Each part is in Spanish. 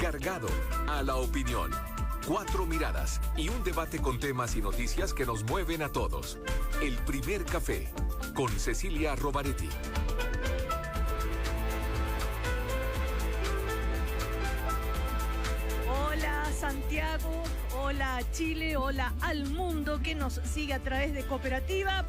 cargado a la opinión. 4 miradas y un debate con temas y noticias que nos mueven a todos. El primer café con Cecilia Rovaretti. Hola Santiago, hola Chile, hola al mundo que nos sigue a través de cooperativa.cl.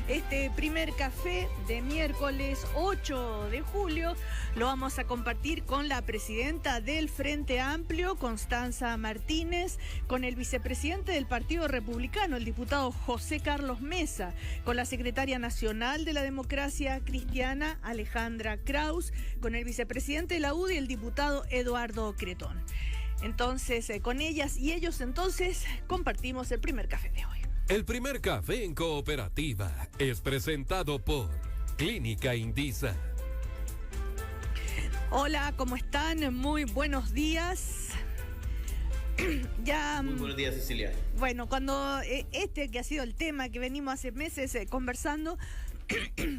Este primer café de miércoles 8 de julio lo vamos a compartir con la presidenta del Frente Amplio, Constanza Martínez, con el vicepresidente del Partido Republicano, el diputado José Carlos Mesa, con la secretaria nacional de la Democracia Cristiana, Alejandra Kraus, con el vicepresidente de la UDI, el diputado Eduardo Cretón. Entonces, con ellas y ellos, entonces, compartimos el primer café de hoy. El primer café en cooperativa es presentado por Clínica Indisa. Hola, ¿cómo están? Muy buenos días. Muy buenos días, Cecilia. Bueno, cuando que ha sido el tema que venimos hace meses conversando,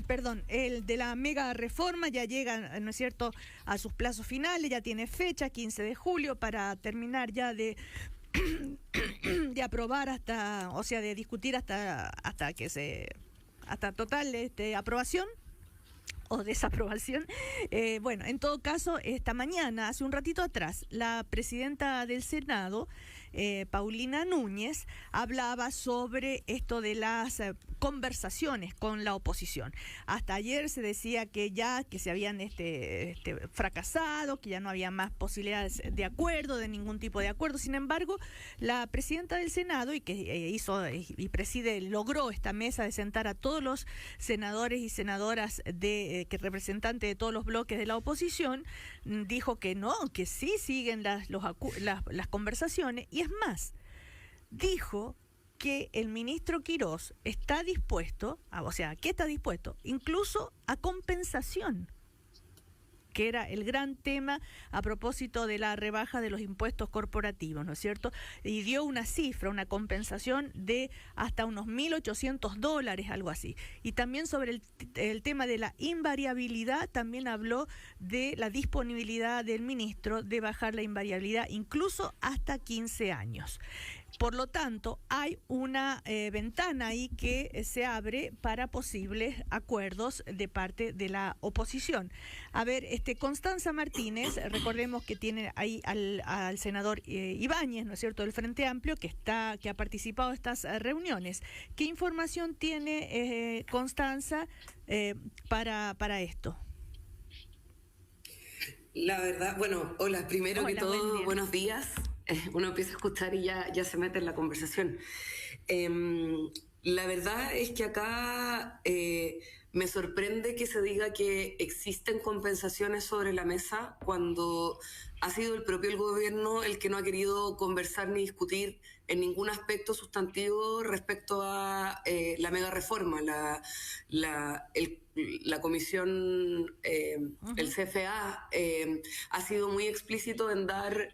perdón, el de la mega reforma ya llega, ¿no es cierto?, a sus plazos finales, ya tiene fecha, 15 de julio, para terminar ya de aprobar de discutir hasta total aprobación o desaprobación. Bueno, en todo caso, esta mañana, hace un ratito atrás, la presidenta del Senado, Paulina Núñez, hablaba sobre esto de las conversaciones con la oposición. Hasta ayer se decía que se habían fracasado, que ya no había más posibilidades de acuerdo, de ningún tipo de acuerdo. Sin embargo, la presidenta del Senado, y que logró esta mesa de sentar a todos los senadores y senadoras que representantes de todos los bloques de la oposición, dijo que no, que sí siguen las conversaciones, y es más, dijo que el ministro Quirós está dispuesto, incluso a compensación, que era el gran tema a propósito de la rebaja de los impuestos corporativos, ¿no es cierto? Y dio una cifra, una compensación de hasta unos $1.800, algo así. Y también sobre el tema de la invariabilidad, también habló de la disponibilidad del ministro de bajar la invariabilidad incluso hasta 15 años. Por lo tanto, hay una ventana ahí que se abre para posibles acuerdos de parte de la oposición. A ver, Constanza Martínez, recordemos que tiene ahí al senador Ibáñez, ¿no es cierto?, del Frente Amplio, que ha participado en estas reuniones. ¿Qué información tiene Constanza para esto? La verdad, bueno, hola, primero que todo, buenos días. Uno empieza a escuchar y ya se mete en la conversación. La verdad es que acá me sorprende que se diga que existen compensaciones sobre la mesa cuando ha sido el propio gobierno el que no ha querido conversar ni discutir en ningún aspecto sustantivo respecto a la mega reforma. La comisión, el CFA, ha sido muy explícito en dar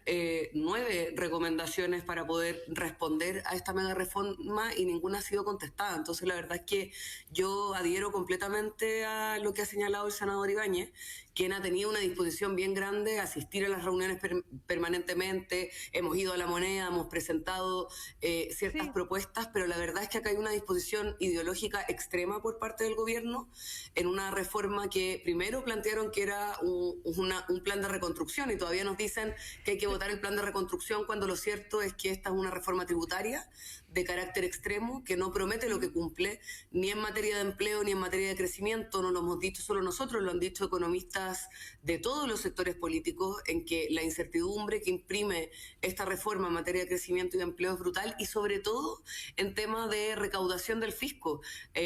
9 recomendaciones para poder responder a esta mega reforma y ninguna ha sido contestada. Entonces, la verdad es que yo adhiero completamente a lo que ha señalado el senador Ibáñez, quien ha tenido una disposición bien grande a asistir a las reuniones permanentemente. Hemos ido a La Moneda, hemos presentado ciertas propuestas, pero la verdad es que acá hay una disposición ideológica extrema por parte del gobierno en una reforma que primero plantearon que era un plan de reconstrucción, y todavía nos dicen que hay que votar el plan de reconstrucción, cuando lo cierto es que esta es una reforma tributaria de carácter extremo que no promete lo que cumple, ni en materia de empleo ni en materia de crecimiento. No lo hemos dicho solo nosotros, lo han dicho economistas de todos los sectores políticos, en que la incertidumbre que imprime esta reforma en materia de crecimiento y de empleo es brutal, y sobre todo en tema de recaudación del fisco.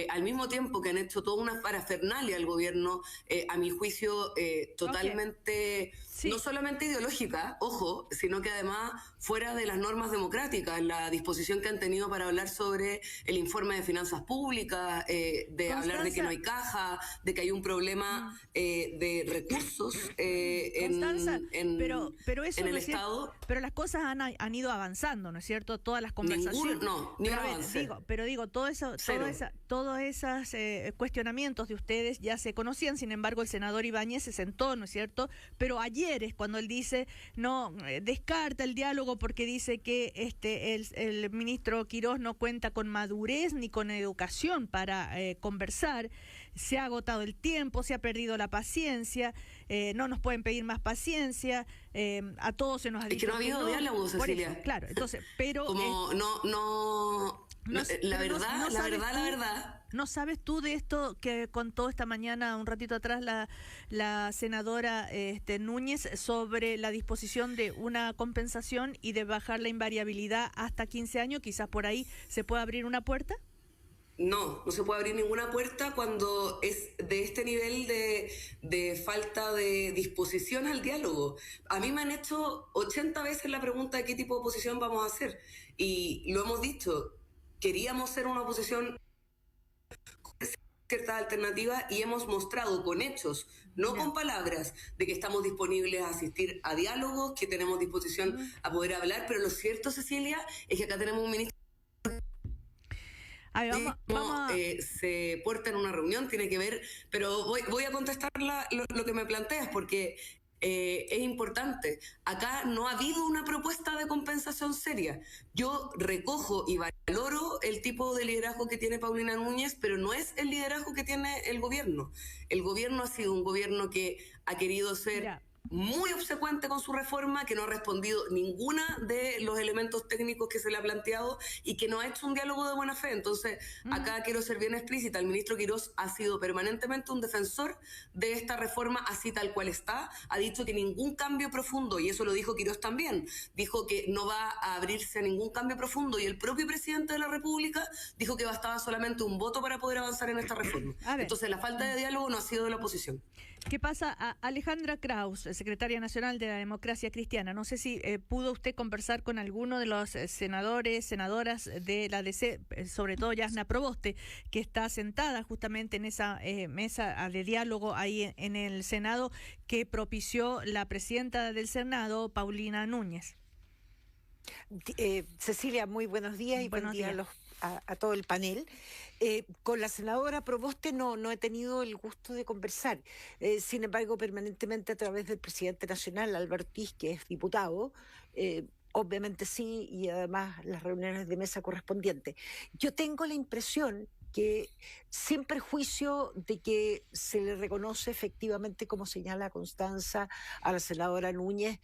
Al mismo tiempo que han hecho toda una parafernalia al gobierno, a mi juicio, totalmente, no solamente ideológica, ojo, sino que además fuera de las normas democráticas, la disposición que han tenido tenido para hablar sobre el informe de finanzas públicas, de hablar de que no hay caja, de que hay un problema de recursos pero eso en el no es cierto. Estado. Pero las cosas han ido avanzando, ¿no es cierto? Todas las conversaciones. Ni un avance. Digo, todo eso, todos esos cuestionamientos de ustedes ya se conocían. Sin embargo, el senador Ibáñez se sentó, ¿no es cierto? Pero ayer es cuando él dice, no, descarta el diálogo porque dice que el ministro Quirós no cuenta con madurez ni con educación para conversar. Se ha agotado el tiempo, se ha perdido la paciencia, no nos pueden pedir más paciencia, a todos se nos ha dicho. Es que no ha habido diálogo, Cecilia. Eso, claro, entonces, pero como la verdad. ¿No sabes tú de esto que contó esta mañana, un ratito atrás, la senadora Núñez sobre la disposición de una compensación y de bajar la invariabilidad hasta 15 años? Quizás por ahí se pueda abrir una puerta. No se puede abrir ninguna puerta cuando es de este nivel de falta de disposición al diálogo. A mí me han hecho 80 veces la pregunta de qué tipo de oposición vamos a hacer. Y lo hemos dicho, queríamos ser una oposición con ciertas alternativas y hemos mostrado con hechos, no con palabras, de que estamos disponibles a asistir a diálogos, que tenemos disposición a poder hablar. Pero lo cierto, Cecilia, es que acá tenemos un ministro a ver, vamos se porta en una reunión, tiene que ver, pero voy a contestar lo que me planteas, porque es importante. Acá no ha habido una propuesta de compensación seria. Yo recojo y valoro el tipo de liderazgo que tiene Paulina Núñez, pero no es el liderazgo que tiene el gobierno. El gobierno ha sido un gobierno que ha querido ser muy obsecuente con su reforma, que no ha respondido ninguna de los elementos técnicos que se le ha planteado y que no ha hecho un diálogo de buena fe. Entonces, acá quiero ser bien explícita, el ministro Quirós ha sido permanentemente un defensor de esta reforma así tal cual está, ha dicho que ningún cambio profundo, y eso lo dijo Quirós también, dijo que no va a abrirse a ningún cambio profundo, y el propio presidente de la República dijo que bastaba solamente un voto para poder avanzar en esta reforma. Entonces, la falta de diálogo no ha sido de la oposición. ¿Qué pasa? Alejandra Kraus, secretaria nacional de la Democracia Cristiana, no sé si pudo usted conversar con alguno de los senadores, senadoras de la DC, sobre todo Yasna Proboste, que está sentada justamente en esa mesa de diálogo ahí en el Senado, que propició la presidenta del Senado, Paulina Núñez. Cecilia, muy buenos días y buen día a todo el panel. Con la senadora Proboste no he tenido el gusto de conversar. Sin embargo, permanentemente a través del presidente nacional, Álvaro Ortiz, que es diputado, obviamente sí, y además las reuniones de mesa correspondientes. Yo tengo la impresión que, sin perjuicio de que se le reconoce efectivamente, como señala Constanza, a la senadora Núñez,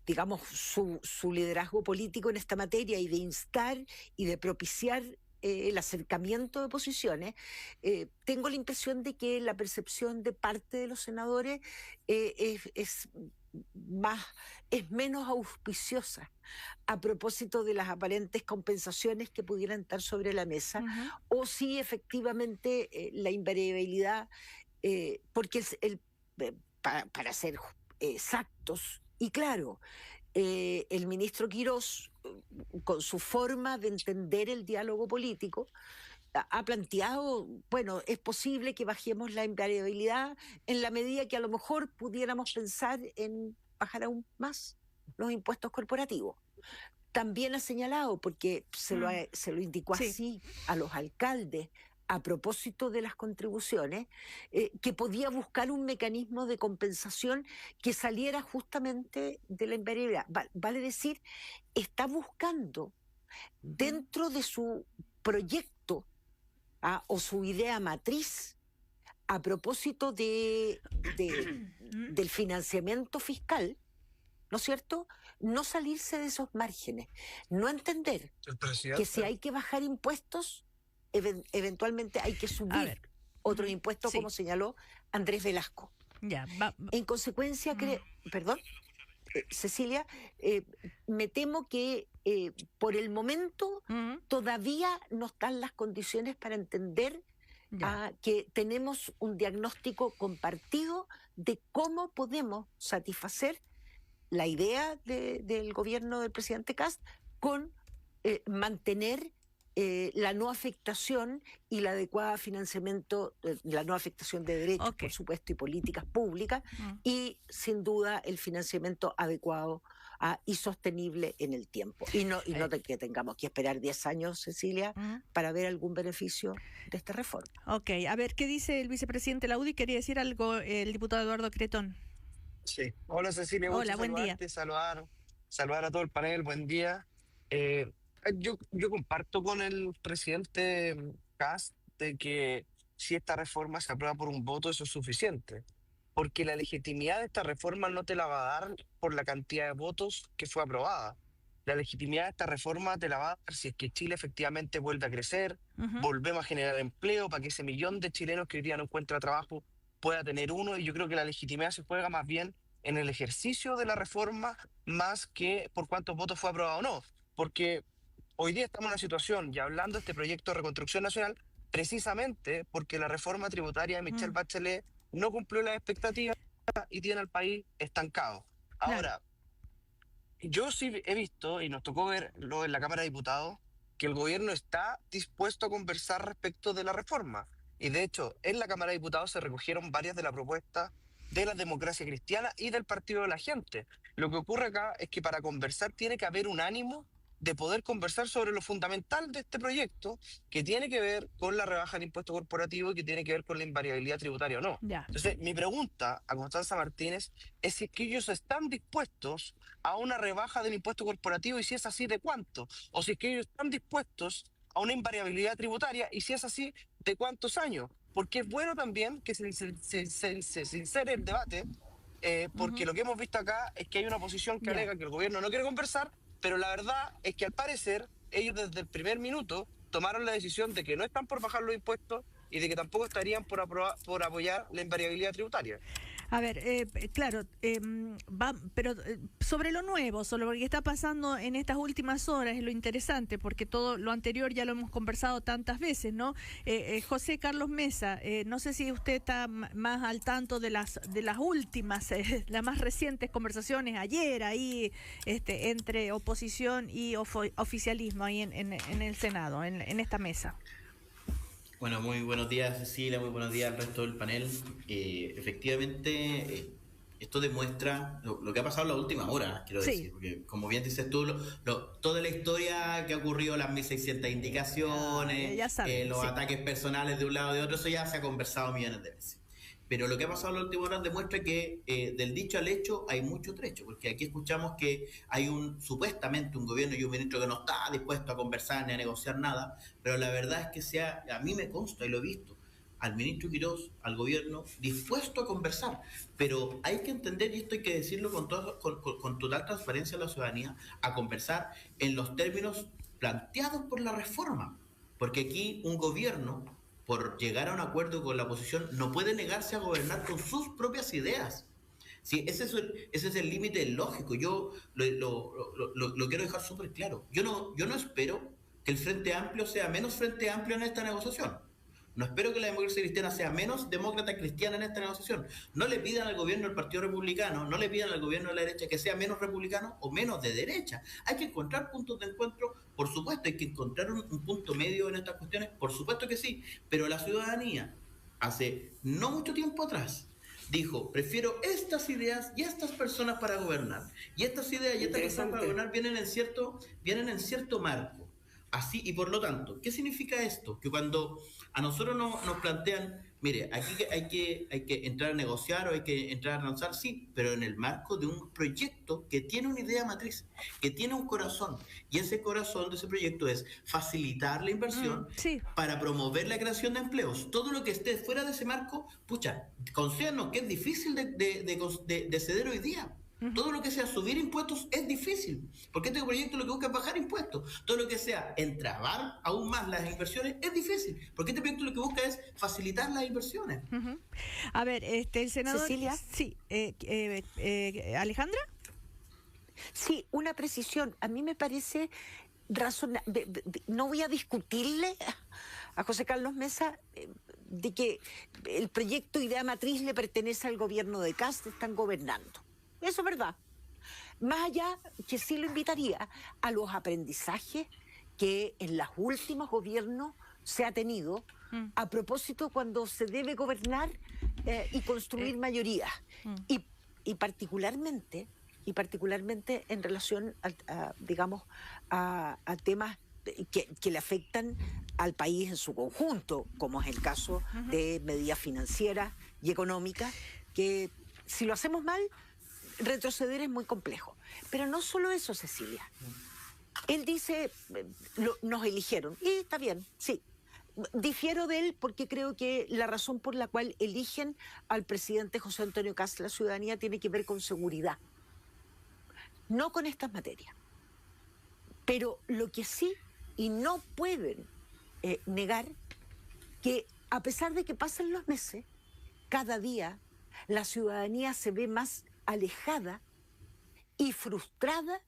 digamos, su liderazgo político en esta materia y de instar y de propiciar el acercamiento de posiciones, tengo la impresión de que la percepción de parte de los senadores es menos auspiciosa a propósito de las aparentes compensaciones que pudieran estar sobre la mesa, o si efectivamente la invariabilidad, porque para ser exactos y claro, el ministro Quirós, con su forma de entender el diálogo político, ha planteado, bueno, es posible que bajemos la invariabilidad en la medida que a lo mejor pudiéramos pensar en bajar aún más los impuestos corporativos. También ha señalado, porque se lo indicó así a los alcaldes, a propósito de las contribuciones, que podía buscar un mecanismo de compensación que saliera justamente de la invariabilidad. Vale decir, está buscando dentro de su proyecto o su idea matriz, a propósito del financiamiento fiscal, ¿no es cierto?, no salirse de esos márgenes, no entender que si hay que bajar impuestos, eventualmente hay que subir otro impuesto, como señaló Andrés Velasco. En consecuencia, perdón, Cecilia, me temo que por el momento todavía no están las condiciones para entender que tenemos un diagnóstico compartido de cómo podemos satisfacer la idea del gobierno del presidente Kast con mantener la no afectación y la adecuada financiamiento, la no afectación de derechos, por supuesto, y políticas públicas, y sin duda el financiamiento adecuado y sostenible en el tiempo. Y no que tengamos que esperar 10 años, Cecilia, para ver algún beneficio de esta reforma. Ok, a ver, ¿qué dice el vicepresidente Laudi? Quería decir algo el diputado Eduardo Cretón. Sí. Hola, Cecilia. Hola, buen día. Saludar a todo el panel, buen día. Yo comparto con el presidente Kast de que si esta reforma se aprueba por un voto, eso es suficiente. Porque la legitimidad de esta reforma no te la va a dar por la cantidad de votos que fue aprobada. La legitimidad de esta reforma te la va a dar si es que Chile efectivamente vuelve a crecer, volvemos a generar empleo para que ese millón de chilenos que hoy día no encuentra trabajo pueda tener uno. Y yo creo que la legitimidad se juega más bien en el ejercicio de la reforma más que por cuántos votos fue aprobado o no. Porque hoy día estamos en una situación, y hablando de este proyecto de reconstrucción nacional, precisamente porque la reforma tributaria de Michelle Bachelet no cumplió las expectativas y tiene al país estancado. Ahora, yo sí he visto, y nos tocó verlo en la Cámara de Diputados, que el gobierno está dispuesto a conversar respecto de la reforma. Y de hecho, en la Cámara de Diputados se recogieron varias de las propuestas de la Democracia Cristiana y del Partido de la Gente. Lo que ocurre acá es que para conversar tiene que haber un ánimo de poder conversar sobre lo fundamental de este proyecto, que tiene que ver con la rebaja del impuesto corporativo y que tiene que ver con la invariabilidad tributaria o no. Entonces, mi pregunta a Constanza Martínez es si es que ellos están dispuestos a una rebaja del impuesto corporativo, y si es así, ¿de cuánto? O si es que ellos están dispuestos a una invariabilidad tributaria, y si es así, ¿de cuántos años? Porque es bueno también que se insere el debate, porque lo que hemos visto acá es que hay una posición que alega que el gobierno no quiere conversar, pero la verdad es que al parecer ellos desde el primer minuto tomaron la decisión de que no están por bajar los impuestos y de que tampoco estarían por apoyar la invariabilidad tributaria. A ver, claro, pero sobre lo nuevo, sobre lo que está pasando en estas últimas horas es lo interesante, porque todo lo anterior ya lo hemos conversado tantas veces, ¿no? José Carlos Mesa, no sé si usted está más al tanto de las últimas, las más recientes conversaciones ayer ahí entre oposición y oficialismo ahí en el Senado, en esta mesa. Bueno, muy buenos días, Cecilia, muy buenos días al resto del panel. Efectivamente, esto demuestra lo que ha pasado en la última hora, quiero decir, porque como bien dices tú, toda la historia que ha ocurrido, las 1.600 indicaciones, los ataques personales de un lado y de otro, eso ya se ha conversado millones de veces. Pero lo que ha pasado en la última hora demuestra que del dicho al hecho hay mucho trecho, porque aquí escuchamos que hay supuestamente un gobierno y un ministro que no está dispuesto a conversar ni a negociar nada, pero la verdad es que a mí me consta y lo he visto, al ministro Quirós, al gobierno, dispuesto a conversar, pero hay que entender, y esto hay que decirlo con total transparencia a la ciudadanía, a conversar en los términos planteados por la reforma, porque aquí un gobierno, por llegar a un acuerdo con la oposición, no puede negarse a gobernar con sus propias ideas. Sí, ese es el límite lógico. Yo lo quiero dejar súper claro. Yo no espero que el Frente Amplio sea menos Frente Amplio en esta negociación. No espero que la democracia cristiana sea menos demócrata cristiana en esta negociación. No le pidan al gobierno del Partido Republicano, no le pidan al gobierno de la derecha que sea menos republicano o menos de derecha. Hay que encontrar puntos de encuentro, por supuesto, hay que encontrar un punto medio en estas cuestiones, por supuesto que sí, pero la ciudadanía, hace no mucho tiempo atrás, dijo, prefiero estas ideas y estas personas para gobernar. Y estas ideas y estas personas para gobernar vienen en cierto marco. Así, y por lo tanto, ¿qué significa esto? Que cuando a nosotros nos plantean, mire, aquí hay que entrar a negociar o hay que entrar a avanzar, sí, pero en el marco de un proyecto que tiene una idea matriz, que tiene un corazón, y ese corazón de ese proyecto es facilitar la inversión para promover la creación de empleos. Todo lo que esté fuera de ese marco, concédanos que es difícil de ceder hoy día. Todo lo que sea subir impuestos es difícil, porque este proyecto lo que busca es bajar impuestos. Todo lo que sea entrabar aún más las inversiones es difícil, porque este proyecto lo que busca es facilitar las inversiones. A ver, el senador... Cecilia. Sí, ¿Alejandra? Sí, una precisión. A mí me parece razonable. No voy a discutirle a José Carlos Mesa de que el proyecto Idea Matriz le pertenece al gobierno de Kast, están gobernando. Eso es verdad. Más allá, que sí lo invitaría a los aprendizajes que en los últimos gobiernos se ha tenido a propósito cuando se debe gobernar y construir mayorías. Y particularmente en relación a temas que le afectan al país en su conjunto, como es el caso de medidas financieras y económicas, que si lo hacemos mal, retroceder es muy complejo. Pero no solo eso, Cecilia. Él dice, nos eligieron, y está bien, sí. Difiero de él porque creo que la razón por la cual eligen al presidente José Antonio Kast, la ciudadanía, tiene que ver con seguridad, no con estas materias. Pero lo que sí, y no pueden negar, que a pesar de que pasen los meses, cada día la ciudadanía se ve más alejada y frustrada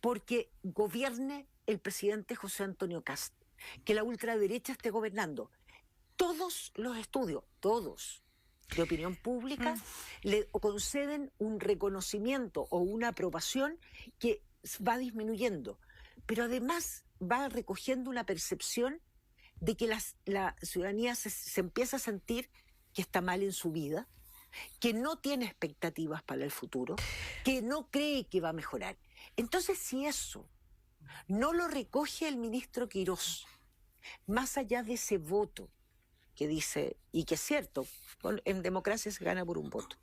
porque gobierne el presidente José Antonio Kast, que la ultraderecha esté gobernando. Todos los estudios, todos, de opinión pública, le conceden un reconocimiento o una aprobación que va disminuyendo, pero además va recogiendo una percepción de que la ciudadanía se empieza a sentir que está mal en su vida, que no tiene expectativas para el futuro, que no cree que va a mejorar. Entonces, si eso no lo recoge el ministro Quirós, más allá de ese voto que dice, y que es cierto, en democracia se gana por un voto,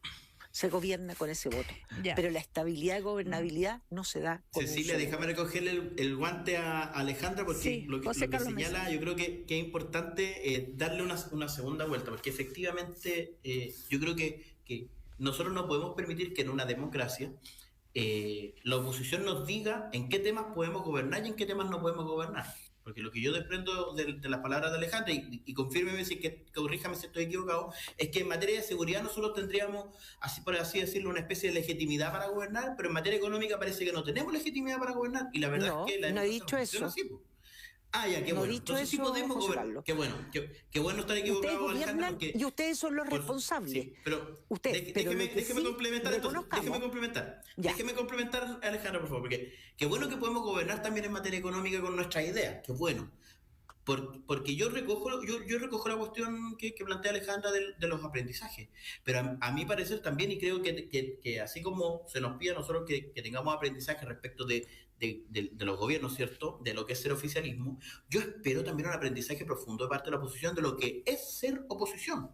se gobierna con ese voto, pero la estabilidad y gobernabilidad no se da con Cecilia, déjame recogerle el guante a Alejandra, porque sí, lo que señala, yo creo que es importante darle una segunda vuelta, porque efectivamente yo creo que nosotros no podemos permitir que en una democracia la oposición nos diga en qué temas podemos gobernar y en qué temas no podemos gobernar. Porque lo que yo desprendo de las palabras de Alejandra, y confírmeme corríjame si estoy equivocado, es que en materia de seguridad nosotros tendríamos, por así decirlo, una especie de legitimidad para gobernar, pero en materia económica parece que no tenemos legitimidad para gobernar, y la verdad es que no he dicho eso. Así, qué no bueno. Dicho entonces eso, sí podemos gobernar. Qué bueno estar equivocado, Alejandra. Porque, y ustedes son los responsables. Sí, pero déjeme complementar entonces. Déjeme complementar, Alejandra, por favor, porque qué bueno que podemos gobernar también en materia económica con nuestras ideas. Qué bueno. Porque yo recojo la cuestión que plantea Alejandra de los aprendizajes, pero a mi parecer también, y creo que así como se nos pide a nosotros que tengamos aprendizaje respecto de los gobiernos, ¿cierto?, de lo que es ser oficialismo, yo espero también un aprendizaje profundo de parte de la oposición de lo que es ser oposición.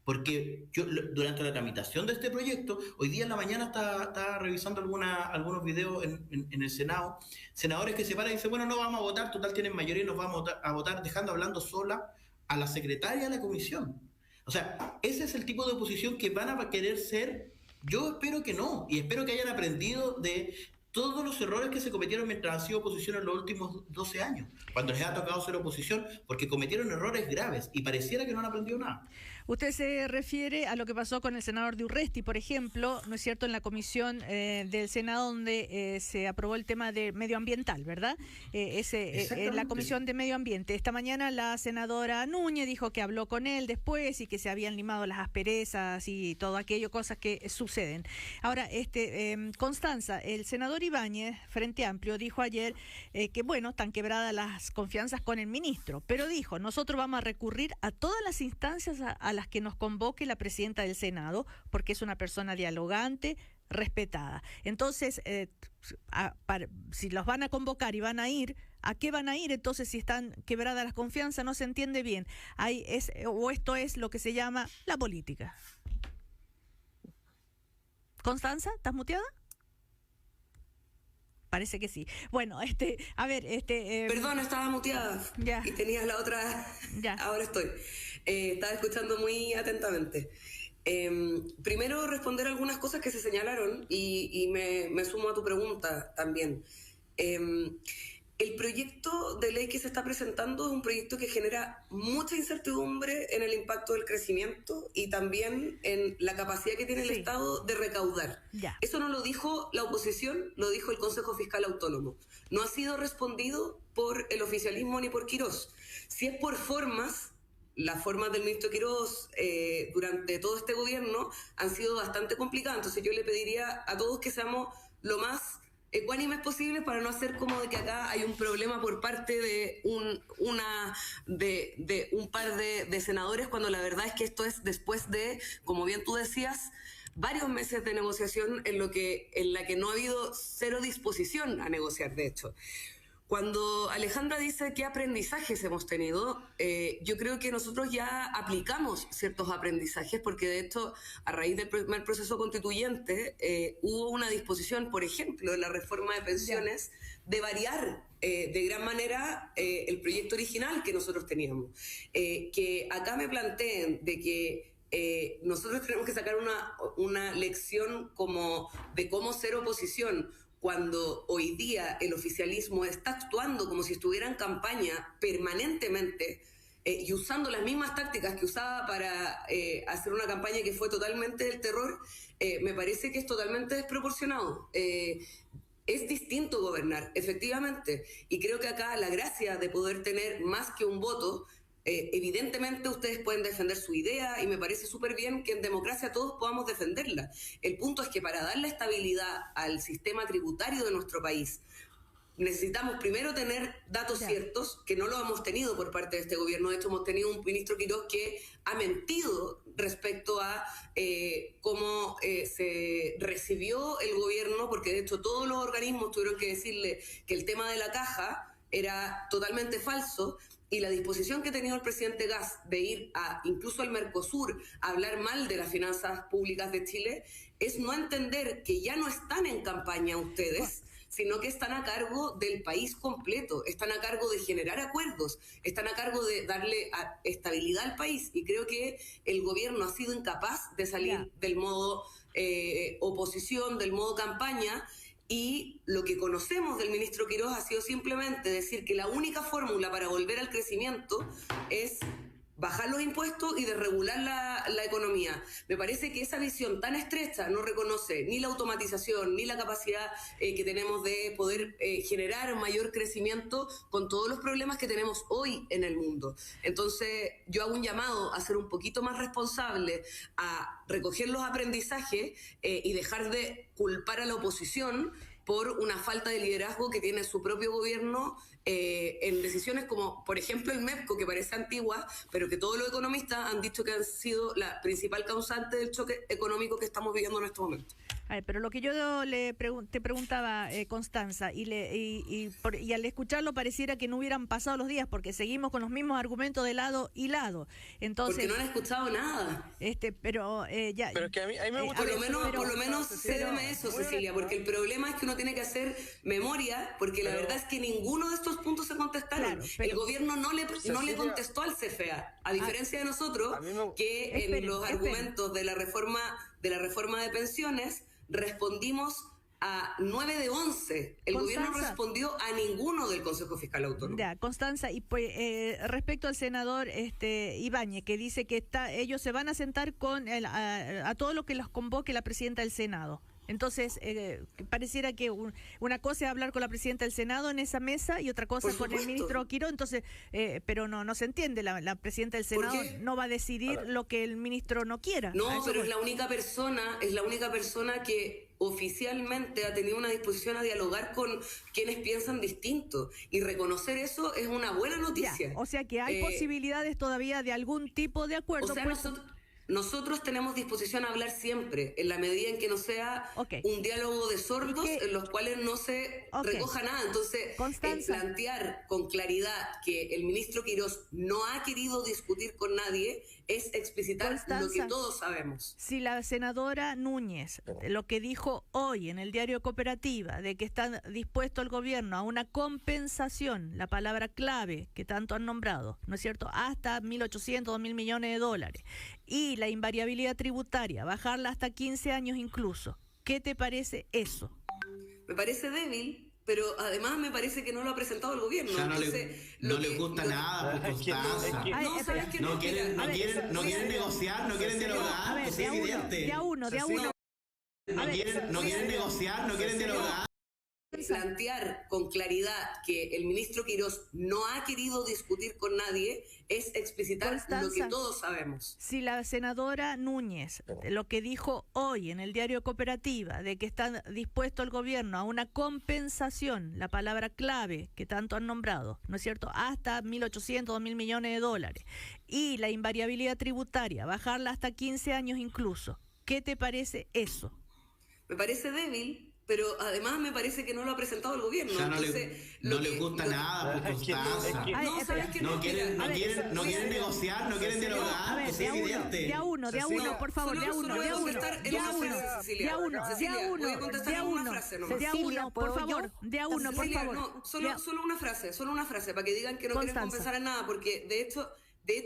Porque yo, durante la tramitación de este proyecto, hoy día en la mañana estaba revisando algunos videos en el Senado, senadores que se paran y dicen, bueno, no vamos a votar, total tienen mayoría y nos vamos a votar dejando hablando sola a la secretaria de la comisión. O sea, ese es el tipo de oposición que van a querer ser. Yo espero que no, y espero que hayan aprendido de todos los errores que se cometieron mientras han sido oposición en los últimos 12 años, cuando les ha tocado ser oposición, porque cometieron errores graves y pareciera que no han aprendido nada. Usted se refiere a lo que pasó con el senador de Urresti, por ejemplo, ¿no es cierto?, en la comisión del Senado donde se aprobó el tema de medioambiental, ¿verdad? En la comisión de medio ambiente. Esta mañana la senadora Núñez dijo que habló con él después y que se habían limado las asperezas y todo aquello, cosas que suceden. Ahora, Constanza, el senador Ibáñez, Frente Amplio, dijo ayer que, bueno, están quebradas las confianzas con el ministro, pero dijo, nosotros vamos a recurrir a todas las instancias a las que nos convoque la presidenta del Senado, porque es una persona dialogante, respetada. Entonces, si los van a convocar y van a ir, ¿a qué van a ir? Entonces, si están quebradas las confianzas, no se entiende bien. Esto es lo que se llama la política. Constanza, ¿estás muteada? Parece que sí. Bueno, a ver, Perdón, estaba muteada. Ya. Y tenías la otra. Ya. Ahora estoy. Estaba escuchando muy atentamente. Primero, responder algunas cosas que se señalaron y me sumo a tu pregunta también. El proyecto de ley que se está presentando es un proyecto que genera mucha incertidumbre en el impacto del crecimiento y también en la capacidad que tiene el Estado de recaudar. Ya. Eso no lo dijo la oposición, lo dijo el Consejo Fiscal Autónomo. No ha sido respondido por el oficialismo ni por Quirós. Si es por formas, las formas del ministro Quirós durante todo este gobierno han sido bastante complicadas. Entonces yo le pediría a todos que seamos lo más ecuánimes posibles para no hacer como de que acá hay un problema por parte de un par de senadores, cuando la verdad es que esto es después de, como bien tú decías, varios meses de negociación en la que no ha habido cero disposición a negociar, de hecho. Cuando Alejandra dice qué aprendizajes hemos tenido, yo creo que nosotros ya aplicamos ciertos aprendizajes, porque de hecho, a raíz del primer proceso constituyente, hubo una disposición, por ejemplo, en la reforma de pensiones, de variar de gran manera el proyecto original que nosotros teníamos. Que acá me planteen de que nosotros tenemos que sacar una lección como de cómo ser oposición, cuando hoy día el oficialismo está actuando como si estuviera en campaña permanentemente y usando las mismas tácticas que usaba para hacer una campaña que fue totalmente del terror, me parece que es totalmente desproporcionado. Es distinto gobernar, efectivamente, y creo que acá la gracia de poder tener más que un voto, evidentemente ustedes pueden defender su idea y me parece súper bien que en democracia todos podamos defenderla. El punto es que para darle estabilidad al sistema tributario de nuestro país, necesitamos primero tener datos ciertos, que no lo hemos tenido por parte de este gobierno. De hecho, hemos tenido un ministro Quirós que ha mentido respecto a cómo se recibió el gobierno, porque de hecho todos los organismos tuvieron que decirle que el tema de la caja era totalmente falso. Y la disposición que ha tenido el presidente Gas de ir incluso al Mercosur a hablar mal de las finanzas públicas de Chile es no entender que ya no están en campaña ustedes, sino que están a cargo del país completo, están a cargo de generar acuerdos, están a cargo de darle estabilidad al país. Y creo que el gobierno ha sido incapaz de salir del modo oposición, del modo campaña. Y lo que conocemos del ministro Quirós ha sido simplemente decir que la única fórmula para volver al crecimiento es bajar los impuestos y desregular la economía. Me parece que esa visión tan estrecha no reconoce ni la automatización, ni la capacidad que tenemos de poder generar mayor crecimiento con todos los problemas que tenemos hoy en el mundo. Entonces, yo hago un llamado a ser un poquito más responsable, a recoger los aprendizajes y dejar de culpar a la oposición por una falta de liderazgo que tiene su propio gobierno en decisiones como, por ejemplo, el MEPCO, que parece antigua, pero que todos los economistas han dicho que han sido la principal causante del choque económico que estamos viviendo en este momento. A ver, pero lo que yo te preguntaba, Constanza, y al escucharlo pareciera que no hubieran pasado los días, porque seguimos con los mismos argumentos de lado y lado. Entonces, porque no han escuchado nada. Pero ya. Pero que a mí me gusta. Por lo menos cédeme eso, Cecilia, porque el problema es que uno tiene que hacer memoria, porque la verdad es que ninguno de estos puntos se contestaron. Claro, el gobierno no le contestó al CFA, a diferencia de nosotros, que en los argumentos de la reforma de pensiones respondimos a 9 de 11. El gobierno respondió a ninguno del Consejo Fiscal Autónomo. Ya, Constanza, y pues respecto al senador Ibáñez, que dice que ellos se van a sentar con a todo lo que los convoque la presidenta del Senado. Entonces, pareciera que una cosa es hablar con la presidenta del Senado en esa mesa y otra cosa con el ministro Quirós. Entonces, pero no se entiende. La presidenta del Senado no va a decidir lo que el ministro no quiera. No, pero es la única persona que oficialmente ha tenido una disposición a dialogar con quienes piensan distinto. Y reconocer eso es una buena noticia. Ya, o sea que hay posibilidades todavía de algún tipo de acuerdo. O sea, nosotros tenemos disposición a hablar siempre, en la medida en que no sea un diálogo de sordos en los cuales no se recoja nada. Entonces, plantear con claridad que el ministro Quirós no ha querido discutir con nadie es explicitar lo que todos sabemos. Si la senadora Núñez, lo que dijo hoy en el diario Cooperativa, de que está dispuesto el gobierno a una compensación, la palabra clave que tanto han nombrado, ¿no es cierto?, hasta 1.800, 2.000 millones de dólares, y la invariabilidad tributaria, bajarla hasta 15 años incluso. ¿Qué te parece eso? Me parece débil, pero además me parece que no lo ha presentado el gobierno. Ya no le gusta nada, pues, Constanza. No quieren negociar, no quieren dialogar, es evidente. De a uno. No quieren negociar, no quieren dialogar. plantear con claridad que el ministro Quirós no ha querido discutir con nadie es explicitar lo que todos sabemos. Si la senadora Núñez, lo que dijo hoy en el diario Cooperativa, de que está dispuesto el gobierno a una compensación, la palabra clave que tanto han nombrado, ¿no es cierto?, hasta 1.800, 2.000 millones de dólares, y la invariabilidad tributaria, bajarla hasta 15 años incluso, ¿qué te parece eso? Me parece débil, pero además me parece que no lo ha presentado el gobierno. O sea, no le gusta nada, pues, Constanza. No quieren negociar, no quieren dialogar, es evidente. De a uno, por favor, de a uno, por favor. Solo una frase, para que digan que no quieren compensar a nada, porque de hecho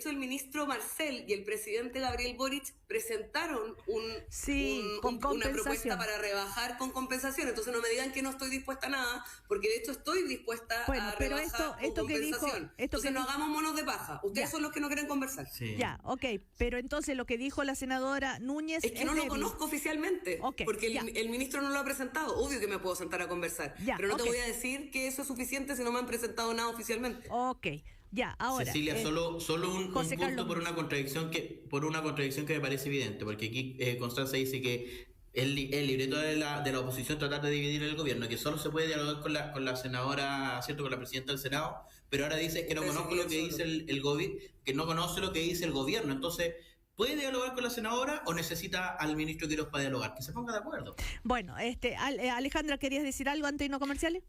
el ministro Marcel y el presidente Gabriel Boric presentaron una propuesta para rebajar con compensación. Entonces no me digan que no estoy dispuesta a nada, porque de hecho estoy dispuesta a rebajar con compensación. Entonces no hagamos monos de paja. Ustedes son los que no quieren conversar. Sí. Ya, ok. Pero entonces lo que dijo la senadora Núñez es que no lo conozco oficialmente, porque el ministro no lo ha presentado. Obvio que me puedo sentar a conversar, pero no te voy a decir que eso es suficiente si no me han presentado nada oficialmente. Ok. Ya, ahora. Cecilia, solo un punto por una contradicción que me parece evidente, porque aquí Constanza dice que el libreto de la oposición tratar de dividir el gobierno, que solo se puede dialogar con la senadora, ¿cierto?, con la presidenta del Senado, pero ahora dice que no conozco lo que dice el gobierno, que no conoce lo que dice el gobierno. Entonces, ¿puede dialogar con la senadora o necesita al ministro Quirós para dialogar? Que se ponga de acuerdo. Bueno, Alejandra, ¿querías decir algo antes de no comerciales?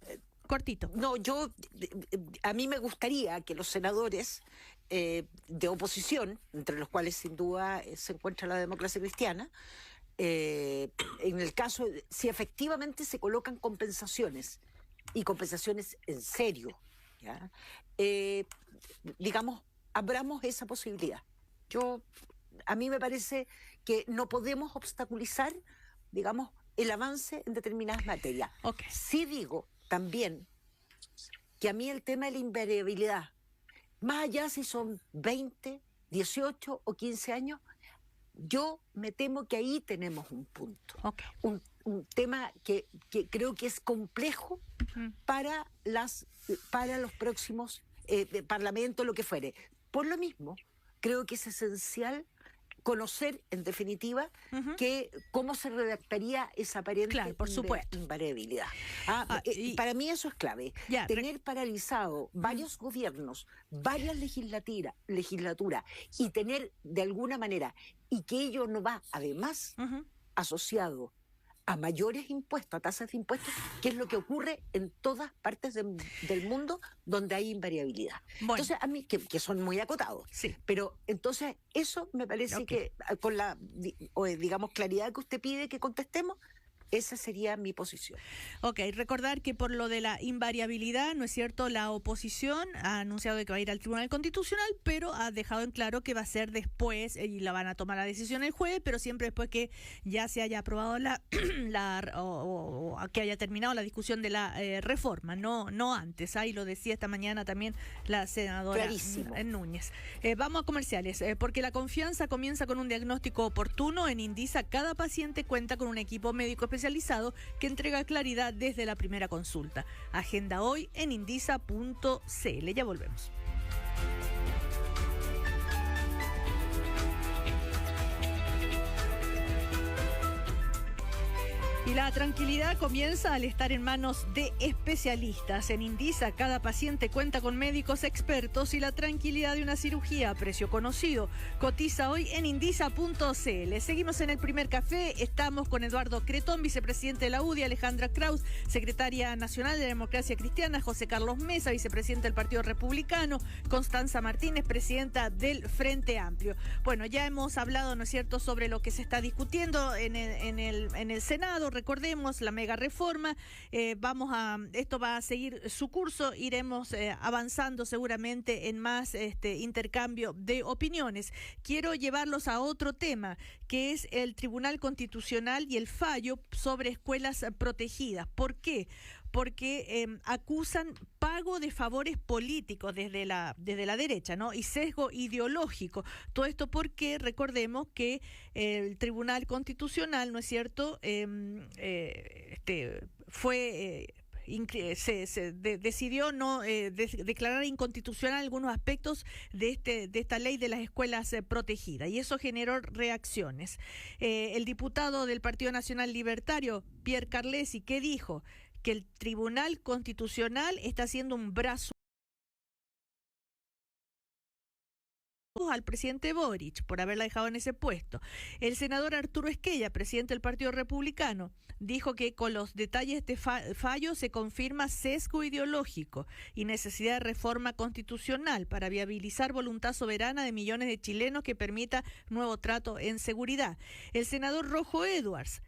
Cortito. No, a mí me gustaría que los senadores de oposición, entre los cuales sin duda se encuentra la Democracia Cristiana, en el caso, si efectivamente se colocan compensaciones, y compensaciones en serio, ¿ya? Digamos, abramos esa posibilidad. A mí me parece que no podemos obstaculizar, digamos, el avance en determinadas materias. Okay. Sí digo también que a mí el tema de la invariabilidad, más allá si son 20, 18 o 15 años, yo me temo que ahí tenemos un punto. Okay. Un tema que creo que es complejo para los próximos parlamentos, lo que fuere. Por lo mismo, creo que es esencial conocer, en definitiva, que cómo se redactaría esa aparente invariabilidad. Para mí eso es clave. Tener paralizado varios gobiernos, varias legislaturas, y tener de alguna manera, y que ello no va además asociado a mayores impuestos, a tasas de impuestos, que es lo que ocurre en todas partes del mundo donde hay invariabilidad. Bueno. Entonces, a mí, que son muy acotados. Sí. Pero entonces, eso me parece que con la, digamos, claridad que usted pide que contestemos, esa sería mi posición. Ok, recordar que por lo de la invariabilidad, ¿no es cierto?, la oposición ha anunciado que va a ir al Tribunal Constitucional, pero ha dejado en claro que va a ser después, y la van a tomar la decisión el jueves, pero siempre después que ya se haya aprobado o que haya terminado la discusión de la reforma, no antes. Ahí lo decía esta mañana también la senadora Núñez. Vamos a comerciales, porque la confianza comienza con un diagnóstico oportuno. En Indisa, cada paciente cuenta con un equipo médico especializado que entrega claridad desde la primera consulta. Agenda hoy en indisa.cl. Ya volvemos. Y la tranquilidad comienza al estar en manos de especialistas. En Indisa, cada paciente cuenta con médicos expertos y la tranquilidad de una cirugía a precio conocido. Cotiza hoy en indisa.cl. Seguimos en el primer café. Estamos con Eduardo Cretón, vicepresidente de la UDI, Alejandra Kraus, secretaria nacional de la Democracia Cristiana, José Carlos Mesa, vicepresidente del Partido Republicano, Constanza Martínez, presidenta del Frente Amplio. Bueno, ya hemos hablado, ¿no es cierto?, sobre lo que se está discutiendo en el Senado. Recordemos la mega reforma. Esto va a seguir su curso. Iremos avanzando seguramente en más intercambio de opiniones. Quiero llevarlos a otro tema, que es el Tribunal Constitucional y el fallo sobre escuelas protegidas. ¿Por qué? Porque acusan pago de favores políticos desde la derecha, ¿no? Y sesgo ideológico. Todo esto porque recordemos que el Tribunal Constitucional, ¿no es cierto?, fue decidió no declarar inconstitucional algunos aspectos de esta ley de las escuelas protegidas, y eso generó reacciones. El diputado del Partido Nacional Libertario, Pierre Carlesi, ¿qué dijo? Que el Tribunal Constitucional está haciendo un brazo al presidente Boric por haberla dejado en ese puesto. El senador Arturo Esquella, presidente del Partido Republicano, dijo que con los detalles de este fallo se confirma sesgo ideológico y necesidad de reforma constitucional para viabilizar voluntad soberana de millones de chilenos que permita nuevo trato en seguridad. El senador Rojo Edwards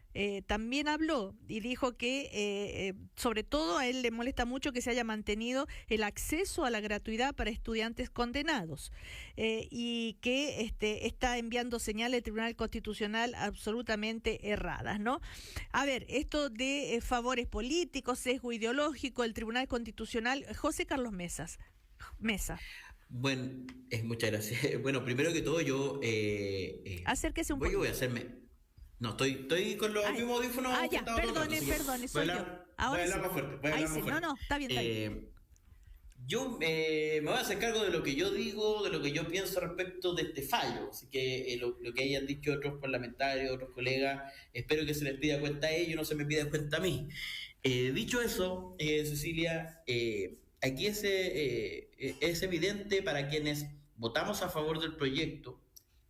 también habló y dijo que sobre todo a él le molesta mucho que se haya mantenido el acceso a la gratuidad para estudiantes condenados y que está enviando señales al Tribunal Constitucional absolutamente erradas, ¿no? A ver, esto de favores políticos, sesgo ideológico, el Tribunal Constitucional. José Carlos Mesa. Bueno, muchas gracias. Bueno, primero que todo yo... acérquese un poco. Yo voy a hacerme... No, estoy con los mismos audífonos. Ya, perdone, soy yo. Ahora sí. Más fuerte. Ahí sí, no, está bien. Yo me voy a hacer cargo de lo que yo digo, de lo que yo pienso respecto de este fallo. Así que lo que hayan dicho otros parlamentarios, otros colegas, espero que se les pida cuenta a ellos, no se me pida cuenta a mí. Dicho eso, Cecilia, aquí es evidente para quienes votamos a favor del proyecto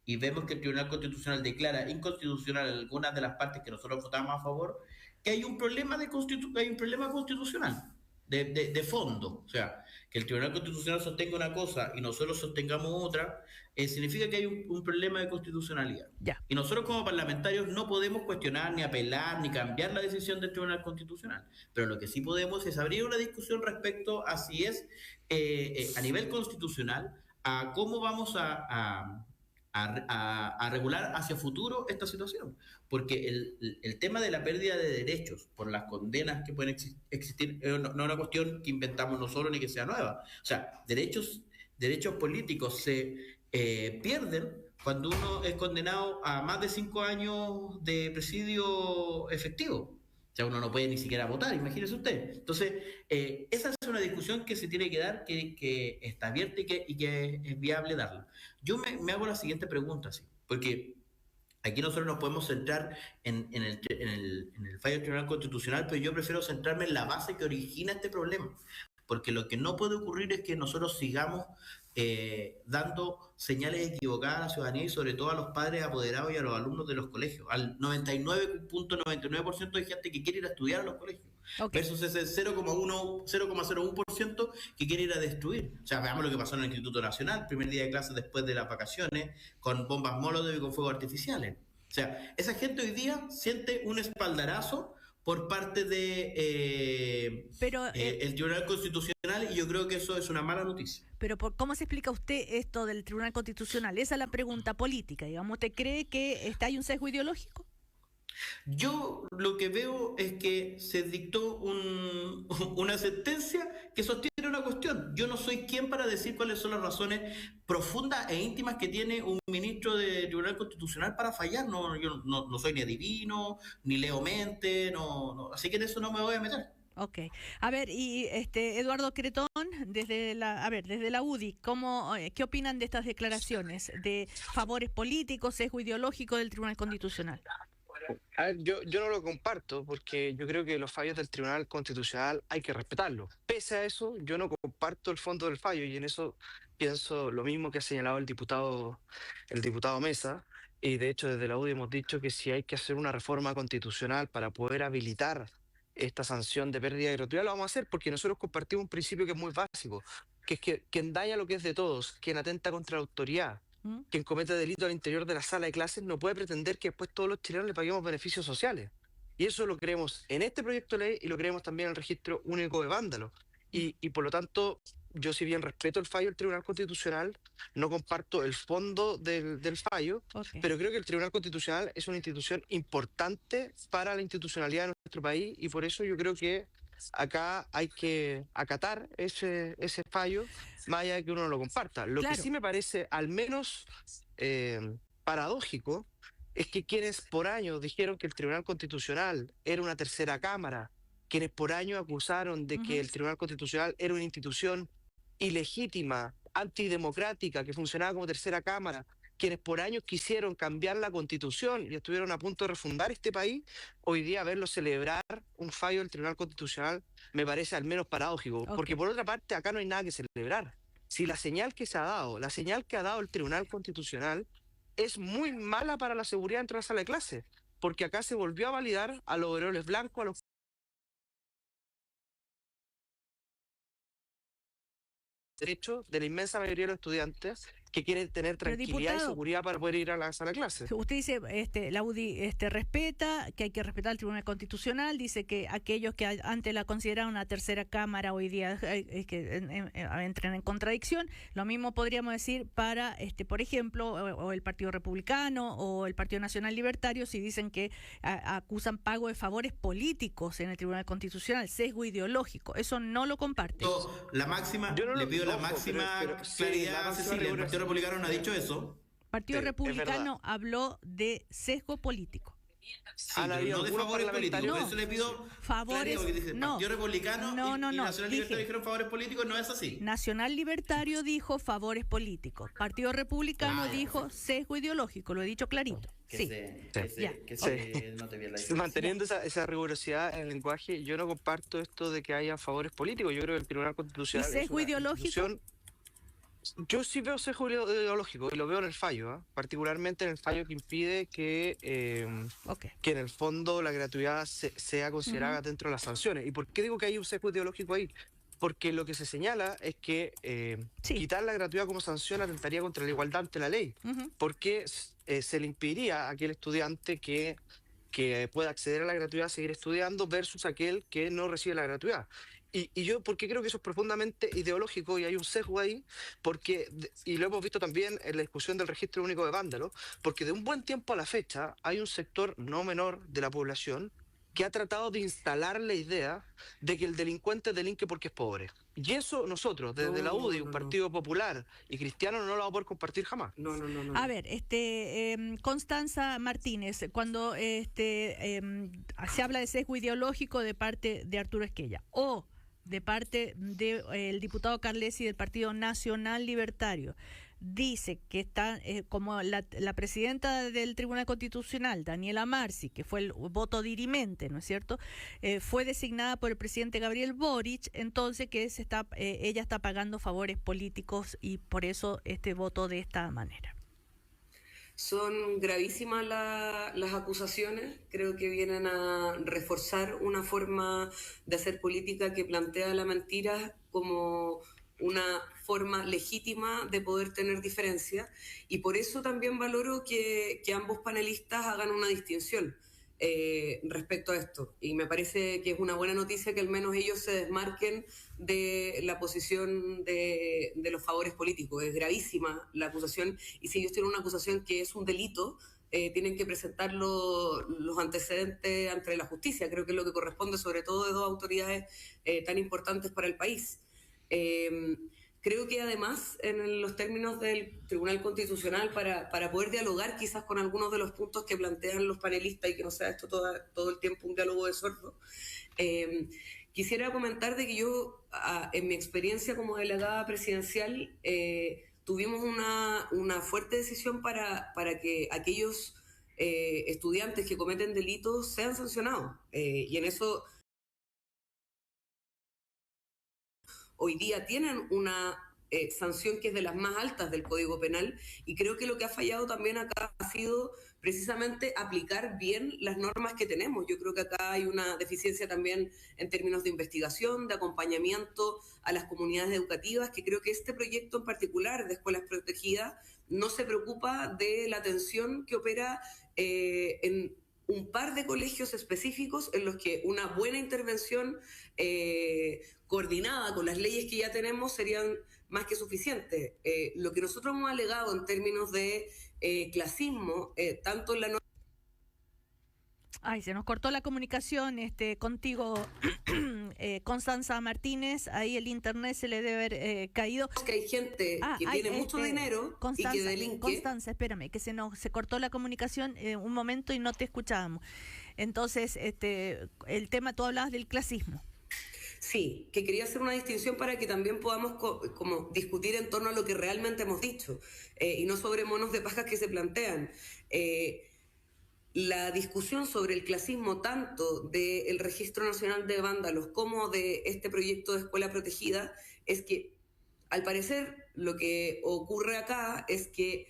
y vemos que el Tribunal Constitucional declara inconstitucional algunas de las partes que nosotros votamos a favor, que hay un problema constitucional de fondo. O sea, que el Tribunal Constitucional sostenga una cosa y nosotros sostengamos otra, significa que hay un problema de constitucionalidad. Ya. Y nosotros como parlamentarios no podemos cuestionar, ni apelar, ni cambiar la decisión del Tribunal Constitucional. Pero lo que sí podemos es abrir una discusión respecto a si es, a nivel constitucional, a cómo vamos a regular hacia futuro esta situación, porque el tema de la pérdida de derechos por las condenas que pueden existir no es una cuestión que inventamos nosotros ni que sea nueva. O sea, derechos políticos se pierden cuando uno es condenado a más de 5 años de presidio efectivo. O sea, uno no puede ni siquiera votar, imagínese usted. Entonces, esa es una discusión que se tiene que dar, que está abierta y que es viable darla. Yo me hago la siguiente pregunta, ¿sí? Porque aquí nosotros nos podemos centrar en el fallo del Tribunal Constitucional, pero yo prefiero centrarme en la base que origina este problema. Porque lo que no puede ocurrir es que nosotros sigamos dando señales equivocadas a la ciudadanía y sobre todo a los padres apoderados y a los alumnos de los colegios. Al 99.99% de gente que quiere ir a estudiar a los colegios. Okay. Versus ese 0,01% que quiere ir a destruir. O sea, veamos lo que pasó en el Instituto Nacional, primer día de clases después de las vacaciones, con bombas Molotov y con fuegos artificiales. O sea, esa gente hoy día siente un espaldarazo por parte de el Tribunal Constitucional, y yo creo que eso es una mala noticia. Pero ¿cómo se explica usted esto del Tribunal Constitucional? Esa es la pregunta política, digamos. ¿Usted cree que hay un sesgo ideológico? Yo lo que veo es que se dictó una sentencia que sostiene una cuestión. Yo no soy quien para decir cuáles son las razones profundas e íntimas que tiene un ministro del Tribunal Constitucional para fallar. Yo no soy ni adivino, ni leo mente, así que en eso no me voy a meter. Ok. A ver, y Eduardo Cretón, desde la UDI, ¿qué opinan de estas declaraciones de favores políticos, sesgo ideológico del Tribunal Constitucional? A ver, yo no lo comparto porque yo creo que los fallos del Tribunal Constitucional hay que respetarlos. Pese a eso, yo no comparto el fondo del fallo y en eso pienso lo mismo que ha señalado el diputado Mesa. Y de hecho desde la UDI hemos dicho que si hay que hacer una reforma constitucional para poder habilitar esta sanción de pérdida de gratuidad, lo vamos a hacer porque nosotros compartimos un principio que es muy básico, que es que quien daña lo que es de todos, quien atenta contra la autoridad, quien comete delito al interior de la sala de clases, no puede pretender que después todos los chilenos le paguemos beneficios sociales. Y eso lo creemos en este proyecto de ley y lo creemos también en el registro único de vándalos. Y por lo tanto, yo si bien respeto el fallo del Tribunal Constitucional, no comparto el fondo del fallo, pero creo que el Tribunal Constitucional es una institución importante para la institucionalidad de nuestro país y por eso yo creo que acá hay que acatar ese fallo, más allá de que uno no lo comparta. Lo que sí me parece al menos paradójico es que quienes por años dijeron que el Tribunal Constitucional era una tercera cámara quienes por años acusaron de que el Tribunal Constitucional era una institución ilegítima, antidemocrática, que funcionaba como tercera cámara, quienes por años quisieron cambiar la Constitución y estuvieron a punto de refundar este país, hoy día verlo celebrar un fallo del Tribunal Constitucional me parece al menos paradójico, porque por otra parte acá no hay nada que celebrar. Si la señal que se ha dado, la señal que ha dado el Tribunal Constitucional es muy mala para la seguridad dentro de la sala de clases, porque acá se volvió a validar a los overoles blancos, a los derechos de la inmensa mayoría de los estudiantes que quieren tener tranquilidad y seguridad para poder ir a la sala de clases. Usted dice, la UDI respeta, que hay que respetar el Tribunal Constitucional, dice que aquellos que antes la consideraban una tercera cámara hoy día entran en contradicción. Lo mismo podríamos decir para, por ejemplo, o el Partido Republicano o el Partido Nacional Libertario, si dicen que acusan pago de favores políticos en el Tribunal Constitucional, sesgo ideológico. Eso no lo comparte. La máxima, le pido la máxima claridad, Cecilia. El Partido Republicano no ha dicho eso. El Partido Republicano habló de sesgo político. Sí, no de favores políticos, por eso le pido favores, porque dice, no, Partido Republicano y Nacional Libertario dijeron favores políticos, no es así. Nacional Libertario dijo favores políticos, Partido Republicano dijo sesgo ideológico, lo he dicho clarito. Manteniendo esa rigurosidad en el lenguaje, yo no comparto esto de que haya favores políticos. Yo creo que el Tribunal Constitucional ¿y sesgo ideológico? Yo sí veo sesgo ideológico y lo veo en el fallo, particularmente en el fallo que impide que en el fondo la gratuidad sea considerada dentro de las sanciones. ¿Y por qué digo que hay un sesgo ideológico ahí? Porque lo que se señala es que quitar la gratuidad como sanción atentaría contra la igualdad ante la ley, porque se le impediría a aquel estudiante que pueda acceder a la gratuidad, seguir estudiando, versus aquel que no recibe la gratuidad. Y yo, porque creo que eso es profundamente ideológico y hay un sesgo ahí, y lo hemos visto también en la discusión del registro único de vándalos, porque de un buen tiempo a la fecha hay un sector no menor de la población que ha tratado de instalar la idea de que el delincuente delinque porque es pobre. Y eso nosotros, desde la UDI, un partido popular y cristiano, no lo vamos a poder compartir jamás. No. A ver, Constanza Martínez, cuando se habla de sesgo ideológico de parte de Arturo Esquella, o de parte del diputado Carlesi del Partido Nacional Libertario, dice que está como la presidenta del Tribunal Constitucional, Daniela Marci, que fue el voto dirimente, ¿no es cierto?, fue designada por el presidente Gabriel Boric, entonces que ella está pagando favores políticos y por eso este voto de esta manera. Son gravísimas las acusaciones, creo que vienen a reforzar una forma de hacer política que plantea la mentira como una forma legítima de poder tener diferencias, y por eso también valoro que ambos panelistas hagan una distinción respecto a esto, y me parece que es una buena noticia que al menos ellos se desmarquen de la posición de los favores políticos. Es gravísima la acusación, y si ellos tienen una acusación que es un delito, tienen que presentar los antecedentes ante la justicia. Creo que es lo que corresponde, sobre todo de dos autoridades tan importantes para el país. Creo que además, en los términos del Tribunal Constitucional, para poder dialogar quizás con algunos de los puntos que plantean los panelistas y que no sea esto todo el tiempo un diálogo de sordos, quisiera comentar de que yo, en mi experiencia como delegada presidencial, tuvimos una fuerte decisión para que aquellos estudiantes que cometen delitos sean sancionados. Y en eso hoy día tienen una sanción que es de las más altas del Código Penal, y creo que lo que ha fallado también acá ha sido precisamente aplicar bien las normas que tenemos. Yo creo que acá hay una deficiencia también en términos de investigación, de acompañamiento a las comunidades educativas, que creo que este proyecto en particular de escuelas protegidas no se preocupa de la atención que opera en un par de colegios específicos en los que una buena intervención coordinada con las leyes que ya tenemos serían más que suficientes. Lo que nosotros hemos alegado en términos de clasismo, tanto en la Ay, se nos cortó la comunicación contigo, Constanza Martínez. Ahí el internet se le debe haber caído. Que hay gente que tiene mucho dinero y que delinque. Constanza, espérame, que se cortó la comunicación un momento y no te escuchábamos. Entonces, el tema, tú hablabas del clasismo. Sí, que quería hacer una distinción para que también podamos como discutir en torno a lo que realmente hemos dicho y no sobre monos de paja que se plantean. La discusión sobre el clasismo tanto del Registro Nacional de Vándalos como de este proyecto de escuela protegida es que, al parecer, lo que ocurre acá es que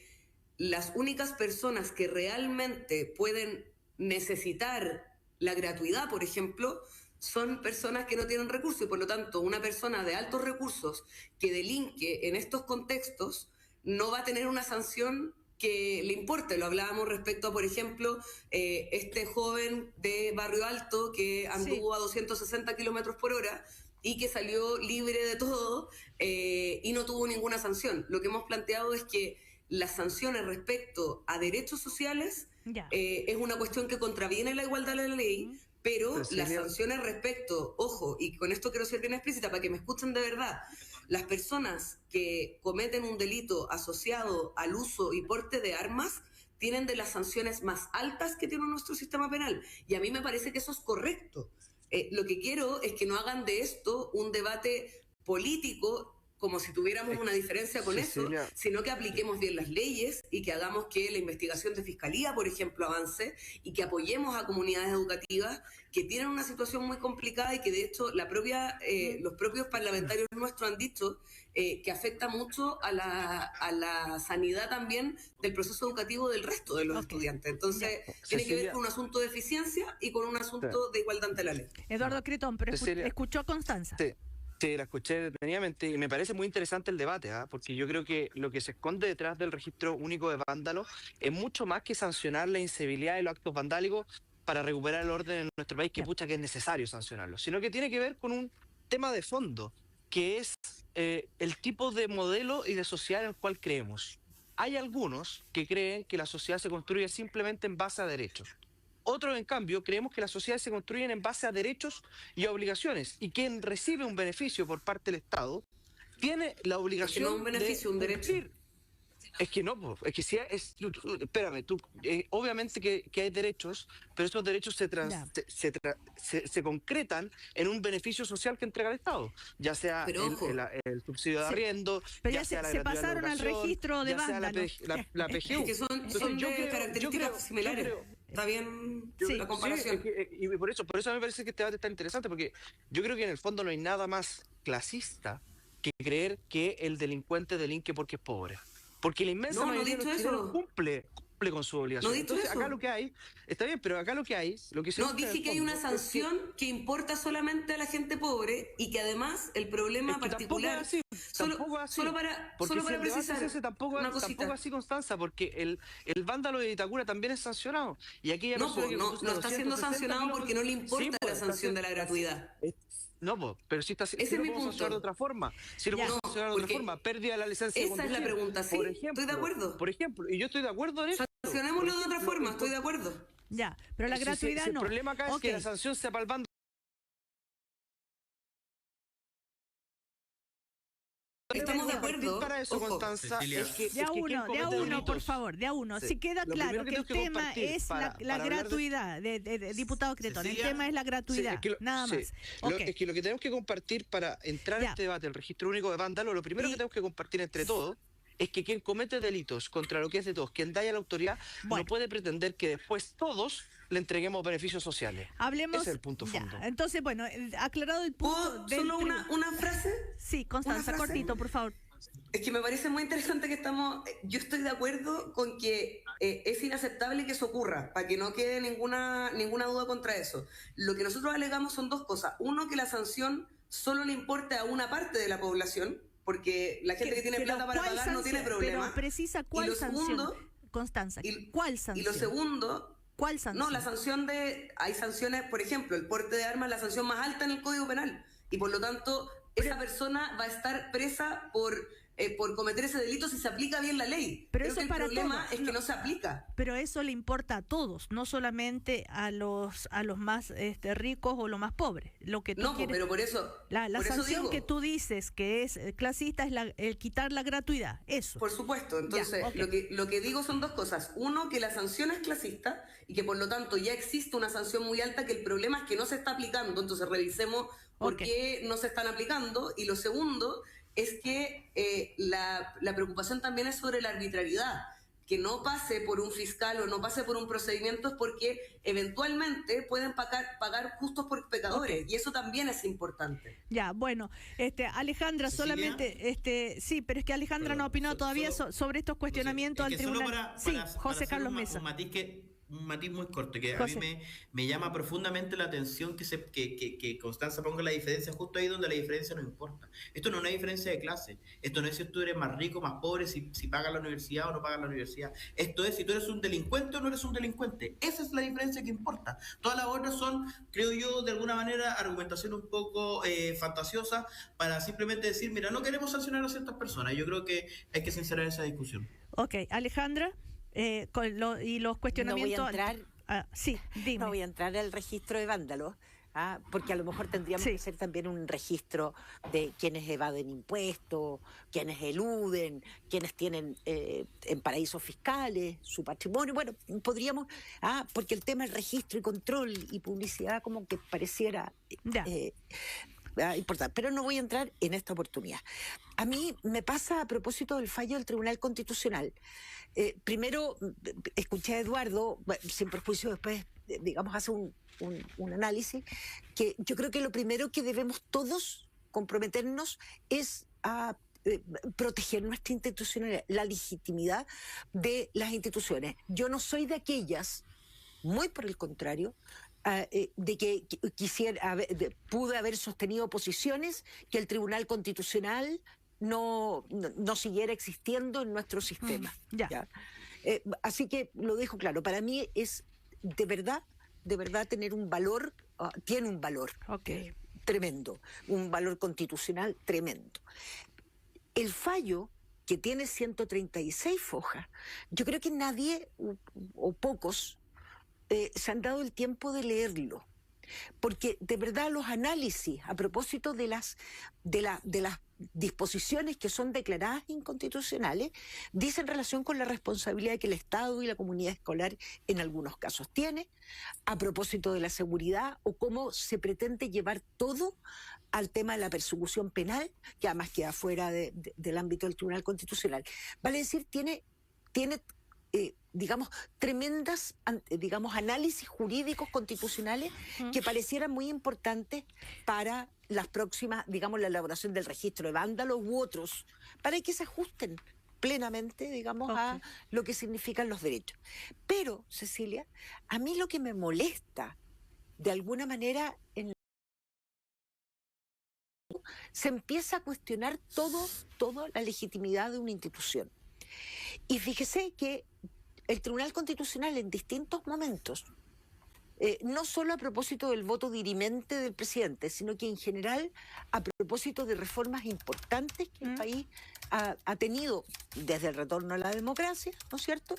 las únicas personas que realmente pueden necesitar la gratuidad, por ejemplo, son personas que no tienen recursos y, por lo tanto, una persona de altos recursos que delinque en estos contextos no va a tener una sanción que le importe. Lo hablábamos respecto a, por ejemplo, este joven de Barrio Alto que anduvo a 260 kilómetros por hora y que salió libre de todo y no tuvo ninguna sanción. Lo que hemos planteado es que las sanciones respecto a derechos sociales es una cuestión que contraviene la igualdad de la ley, pero las sanciones respecto, ojo, y con esto quiero ser bien explícita para que me escuchen de verdad, las personas que cometen un delito asociado al uso y porte de armas tienen de las sanciones más altas que tiene nuestro sistema penal. Y a mí me parece que eso es correcto. Lo que quiero es que no hagan de esto un debate político como si tuviéramos una diferencia con eso, sino que apliquemos bien las leyes y que hagamos que la investigación de fiscalía, por ejemplo, avance y que apoyemos a comunidades educativas que tienen una situación muy complicada y que de hecho los propios parlamentarios nuestros han dicho que afecta mucho a la sanidad también del proceso educativo del resto de los estudiantes. Entonces, tiene que ver con un asunto de eficiencia y con un asunto de igualdad ante la ley. Eduardo Cretón, pero escuchó a Constanza. Sí, la escuché detenidamente y me parece muy interesante el debate, porque yo creo que lo que se esconde detrás del registro único de vándalos es mucho más que sancionar la incivilidad y los actos vandálicos para recuperar el orden en nuestro país, que pucha que es necesario sancionarlo, sino que tiene que ver con un tema de fondo, que es el tipo de modelo y de sociedad en el cual creemos. Hay algunos que creen que la sociedad se construye simplemente en base a derechos. Otros, en cambio, creemos que las sociedades se construyen en base a derechos y obligaciones, y quien recibe un beneficio por parte del Estado tiene la obligación de... Es que no un beneficio, un derecho. Es que no, es que si es... Espérame, obviamente que hay derechos, pero esos derechos se concretan en un beneficio social que entrega el Estado, ya sea el subsidio de arriendo, pero ya sea se pasaron al registro de vándalos. La PGU. Es que son de características similares. Está bien la comparación. Y por eso me parece que este debate está interesante, porque yo creo que en el fondo no hay nada más clasista que creer que el delincuente delinque porque es pobre. Porque la inmensa mayoría de los chilenos cumple con su obligación. Entonces, acá lo que hay, está bien, pero acá lo que hay... dije que hay una sanción que importa solamente a la gente pobre y que además el problema particular... Solo para precisar tampoco así, Constanza, porque el vándalo de Itacura también es sancionado. Y aquí ya no está siendo sancionado porque no le importa la sanción de la gratuidad. No, pero sí está. Ese es mi punto. De otra forma. Si lo podemos sancionar de otra forma, pérdida de la licencia de conducir. Esa es la pregunta, sí. Por ejemplo, estoy de acuerdo. Por ejemplo, y yo estoy de acuerdo en eso. Sancionémoslo de otra forma, estoy de acuerdo. Ya, pero la gratuidad no. El problema acá es que la sanción sea para el bando. Estamos de acuerdo. Para eso, Constanza, de a uno, por favor, de a uno. Si queda claro que el tema es la gratuidad, diputado Cretón, el tema es la gratuidad, nada más. Es que lo que tenemos que compartir para entrar en este debate, el registro único de vándalos, lo primero que tenemos que compartir entre todos es que quien comete delitos contra lo que es de todos, quien daña a la autoridad, no puede pretender que después todos le entreguemos beneficios sociales. Hablemos. Ese es el punto fondo. Entonces, bueno, aclarado el punto. ¿Solo una frase? Sí, Constanza, cortito, por favor. Es que me parece muy interesante que yo estoy de acuerdo con que es inaceptable que eso ocurra, para que no quede ninguna duda contra eso. Lo que nosotros alegamos son dos cosas. Uno, que la sanción solo le importa a una parte de la población, porque la gente que tiene plata para pagar no tiene problema. Pero precisa cuál sanción, Constanza, ¿cuál sanción? Y lo segundo... ¿Cuál sanción? No, la sanción hay sanciones, por ejemplo, el porte de armas, la sanción más alta en el Código Penal. Y por lo tanto, esa persona va a estar presa por por cometer ese delito si se aplica bien la ley. Pero Creo eso que el para problema todos. es que no se aplica. Pero eso le importa a todos, no solamente a los más ricos o los más pobres. Lo que tú No, quieres, pero por eso la por eso sanción digo, que tú dices que es clasista es el quitar la gratuidad, eso. por supuesto. Entonces, Ya, okay. lo que digo son dos cosas. Uno, que la sanción es clasista y que por lo tanto ya existe una sanción muy alta, que el problema es que no se está aplicando. Entonces revisemos por qué no se están aplicando. Y lo segundo es que la preocupación también es sobre la arbitrariedad. Que no pase por un fiscal o no pase por un procedimiento es porque eventualmente pueden pagar justos por pecadores, y eso también es importante. Ya, bueno, Alejandra, ¿Cecilia? solamente, sí, pero es que Alejandra no ha opinado todavía sobre estos cuestionamientos no sé, al tribunal. Sí, José Carlos Mesa. Un matiz muy corto, que José. a mí me llama profundamente la atención que Constanza ponga la diferencia justo ahí donde la diferencia no importa. Esto no es una diferencia de clase. Esto no es si tú eres más rico, más pobre, si pagas la universidad o no pagas la universidad. Esto es si tú eres un delincuente o no eres un delincuente. Esa es la diferencia que importa. Todas las otras son, creo yo, de alguna manera, argumentación un poco fantasiosa para simplemente decir, mira, no queremos sancionar a ciertas personas. Yo creo que hay que sincerar esa discusión. Ok, Alejandra. Y los cuestionamientos. No voy a entrar, sí, dime. No voy a entrar al registro de vándalos, porque a lo mejor tendríamos que hacer también un registro de quienes evaden impuestos, quienes eluden, quienes tienen en paraísos fiscales su patrimonio. Bueno, podríamos, porque el tema del registro y control y publicidad como que pareciera importante, pero no voy a entrar en esta oportunidad. A mí me pasa a propósito del fallo del Tribunal Constitucional. Primero, escuché a Eduardo, sin perjuicio, después, digamos, hace un análisis, que yo creo que lo primero que debemos todos comprometernos es a proteger nuestra institucionalidad, la legitimidad de las instituciones. Yo no soy de aquellas, muy por el contrario, de que pude haber sostenido posiciones que el Tribunal Constitucional no siguiera existiendo en nuestro sistema. ¿Ya? Así que lo dejo claro, para mí es de verdad tener un valor, tiene un valor tremendo, un valor constitucional tremendo. El fallo, que tiene 136 fojas, yo creo que nadie o pocos se han dado el tiempo de leerlo, porque de verdad los análisis a propósito de las disposiciones que son declaradas inconstitucionales dicen relación con la responsabilidad que el Estado y la comunidad escolar en algunos casos tiene, a propósito de la seguridad o cómo se pretende llevar todo al tema de la persecución penal, que además queda fuera del ámbito del Tribunal Constitucional. Vale decir, tiene digamos, tremendas, análisis jurídicos constitucionales que parecieran muy importantes para las próximas, digamos, la elaboración del registro de vándalos u otros, para que se ajusten plenamente, digamos, a lo que significan los derechos. Pero, Cecilia, a mí lo que me molesta, de alguna manera, se empieza a cuestionar toda la legitimidad de una institución. Y fíjese que el Tribunal Constitucional en distintos momentos, no solo a propósito del voto dirimente del presidente, sino que en general a propósito de reformas importantes que el país ha tenido desde el retorno a la democracia, ¿no es cierto?,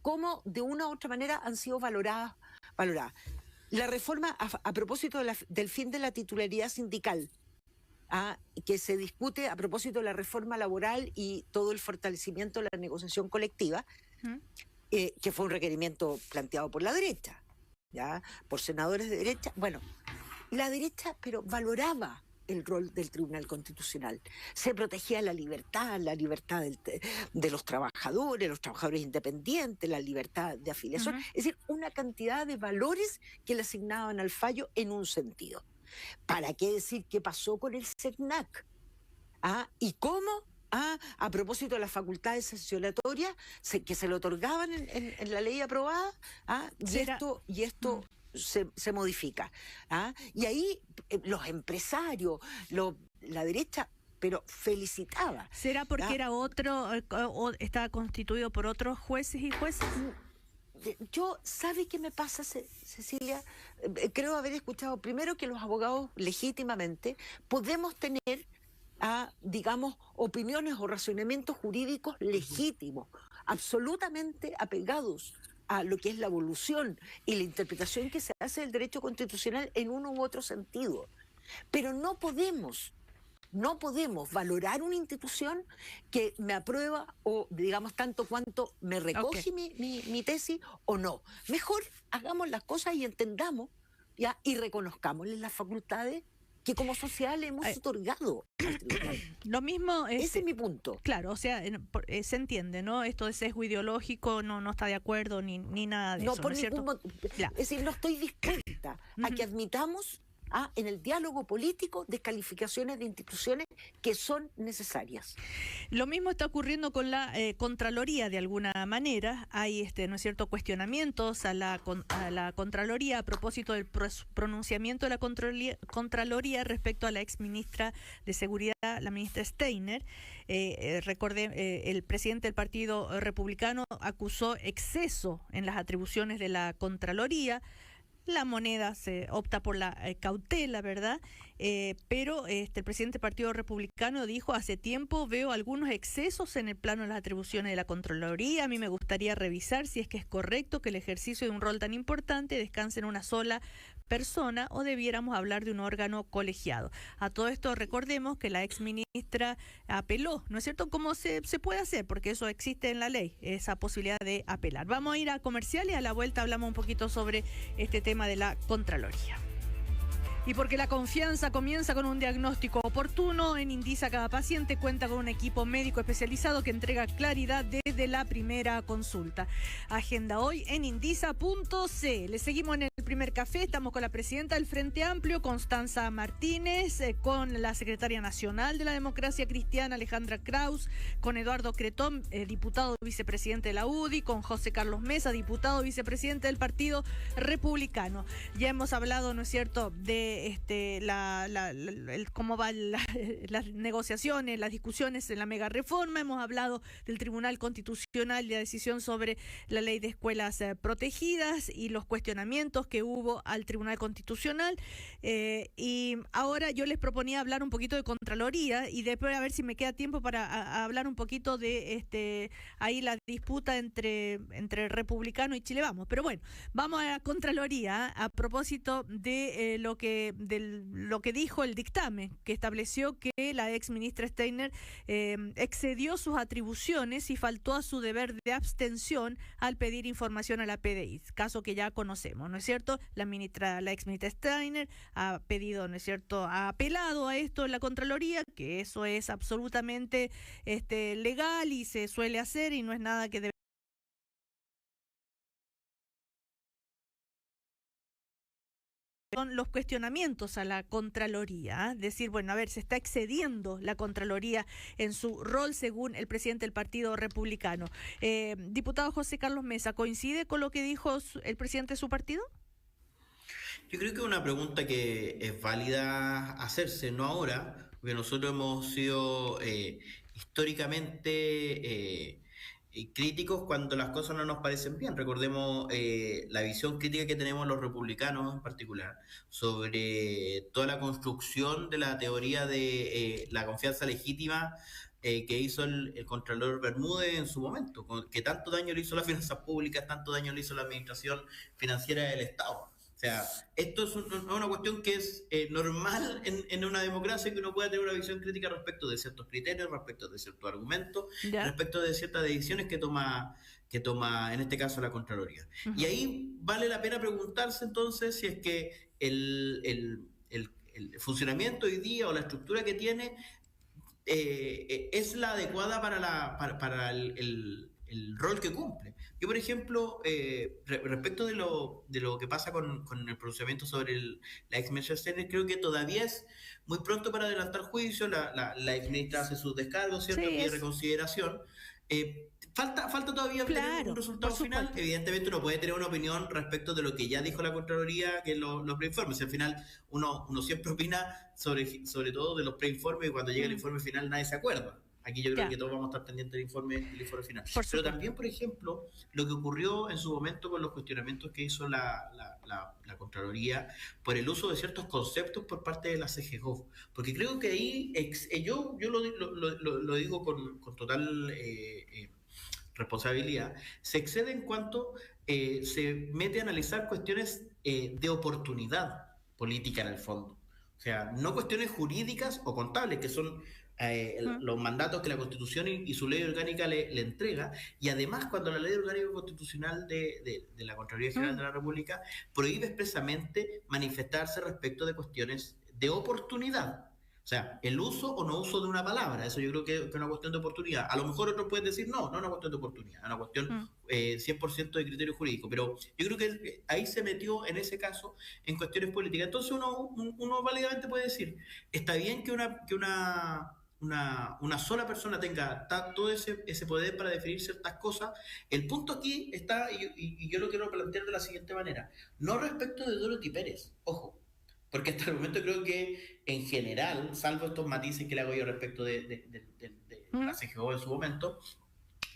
cómo de una u otra manera han sido valoradas. La reforma a propósito del fin de la titularidad sindical, que se discute a propósito de la reforma laboral y todo el fortalecimiento de la negociación colectiva, que fue un requerimiento planteado por la derecha, por senadores de derecha. Bueno, la derecha pero valoraba el rol del Tribunal Constitucional. Se protegía la libertad de los trabajadores independientes, la libertad de afiliación, es decir, una cantidad de valores que le asignaban al fallo en un sentido. ¿Para qué decir qué pasó con el CERNAC? ¿Y cómo? A propósito de las facultades sancionatorias que se le otorgaban en la ley aprobada, y esto se modifica. Y ahí los empresarios, la derecha, pero felicitaba. ¿Será porque era otro, o estaba constituido por otros jueces y jueces? ¿Sabe qué me pasa, Cecilia? Creo haber escuchado primero que los abogados legítimamente podemos tener a, digamos, opiniones o razonamientos jurídicos legítimos, absolutamente apegados a lo que es la evolución y la interpretación que se hace del derecho constitucional en uno u otro sentido. Pero no podemos valorar una institución que me aprueba o, digamos, tanto cuanto me recoge mi tesis o no. Mejor hagamos las cosas y entendamos, ¿ya? Y reconozcámosle las facultades que como sociedad le hemos otorgado al tribunal. Lo mismo ese es mi punto. Claro, o sea, se entiende, ¿no? Esto de sesgo ideológico no está de acuerdo ni nada de eso, ¿no es cierto? Es decir, no estoy dispuesta a que admitamos en el diálogo político descalificaciones de instituciones que son necesarias. Lo mismo está ocurriendo con la Contraloría, de alguna manera. Hay, ¿no es cierto?, cuestionamientos a la Contraloría a propósito del pronunciamiento de la Contraloría respecto a la exministra de Seguridad, la ministra Steiner. El presidente del Partido Republicano acusó exceso en las atribuciones de la Contraloría. La moneda se opta por la cautela, ¿verdad? Pero el presidente del Partido Republicano dijo: hace tiempo veo algunos excesos en el plano de las atribuciones de la Contraloría. A mí me gustaría revisar si es que es correcto que el ejercicio de un rol tan importante descanse en una sola persona o debiéramos hablar de un órgano colegiado. A todo esto recordemos que la exministra apeló, ¿no es cierto? ¿Cómo se puede hacer? Porque eso existe en la ley, esa posibilidad de apelar. Vamos a ir a comercial y a la vuelta hablamos un poquito sobre este tema de la Contraloría. Y porque la confianza comienza con un diagnóstico oportuno, en Indisa cada paciente cuenta con un equipo médico especializado que entrega claridad desde la primera consulta. Agenda hoy en indisa.c. Le seguimos en el primer café, estamos con la presidenta del Frente Amplio, Constanza Martínez, con la secretaria nacional de la Democracia Cristiana, Alejandra Kraus, con Eduardo Cretón, diputado vicepresidente de la UDI, con José Carlos Mesa, diputado vicepresidente del Partido Republicano. Ya hemos hablado, ¿no es cierto?, de cómo van las negociaciones, las discusiones en la mega reforma. Hemos hablado del Tribunal Constitucional y la decisión sobre la ley de escuelas protegidas y los cuestionamientos que hubo al Tribunal Constitucional. Y ahora yo les proponía hablar un poquito de Contraloría y después a ver si me queda tiempo para hablar un poquito de ahí la disputa entre Republicano y Chile Vamos. Pero bueno, vamos a la Contraloría a propósito de lo que dijo el dictamen, que estableció que la ex ministra Steiner excedió sus atribuciones y faltó a su deber de abstención al pedir información a la PDI, caso que ya conocemos, ¿no es cierto? La ex ministra Steiner ha pedido, ¿no es cierto?, ha apelado a esto en la Contraloría, que eso es absolutamente legal y se suele hacer y no es nada que debe. Son los cuestionamientos a la Contraloría, decir, bueno, a ver, se está excediendo la Contraloría en su rol según el presidente del Partido Republicano. Diputado José Carlos Mesa, ¿coincide con lo que dijo el presidente de su partido? Yo creo que es una pregunta que es válida hacerse, no ahora, porque nosotros hemos sido históricamente críticos cuando las cosas no nos parecen bien. Recordemos la visión crítica que tenemos los republicanos en particular sobre toda la construcción de la teoría de la confianza legítima que hizo el Contralor Bermúdez en su momento, que tanto daño le hizo a las finanzas públicas, tanto daño le hizo a la administración financiera del Estado. O sea, esto es una cuestión que es normal en una democracia, que uno pueda tener una visión crítica respecto de ciertos criterios, respecto de ciertos argumentos, respecto de ciertas decisiones que toma en este caso la Contraloría. Uh-huh. Y ahí vale la pena preguntarse entonces si es que el funcionamiento hoy día o la estructura que tiene es la adecuada para el rol que cumple. Yo, por ejemplo, respecto de lo que pasa con el pronunciamiento sobre la ex ministra Steiner, creo que todavía es muy pronto para adelantar juicio. La ex ministra hace sus descargos, ¿cierto? Y reconsideración. Falta todavía tener un resultado final. Evidentemente uno puede tener una opinión respecto de lo que ya dijo la Contraloría, que los preinformes. Al final uno siempre opina sobre todo de los preinformes, y cuando llega el informe final nadie se acuerda. Aquí yo creo que todos vamos a estar pendientes del informe final. Pero también, por ejemplo, lo que ocurrió en su momento con los cuestionamientos que hizo la Contraloría por el uso de ciertos conceptos por parte de la CGGOV. Porque creo que ahí, yo lo digo con total responsabilidad, se excede en cuanto se mete a analizar cuestiones de oportunidad política en el fondo. O sea, no cuestiones jurídicas o contables, que son los mandatos que la Constitución y su ley orgánica le entrega, y además cuando la ley orgánica constitucional de la Contraloría General de la República prohíbe expresamente manifestarse respecto de cuestiones de oportunidad. O sea, el uso o no uso de una palabra, eso yo creo que es una cuestión de oportunidad. A lo mejor otros pueden decir, no es una cuestión de oportunidad, es una cuestión 100% de criterio jurídico, pero yo creo que ahí se metió en ese caso en cuestiones políticas. Entonces uno válidamente puede decir, está bien que una sola persona tenga todo ese poder para definir ciertas cosas. El punto aquí está, y yo lo quiero plantear de la siguiente manera, no respecto de Dorothy Pérez, ojo, porque hasta el momento creo que en general, salvo estos matices que le hago yo respecto de la CGO en su momento,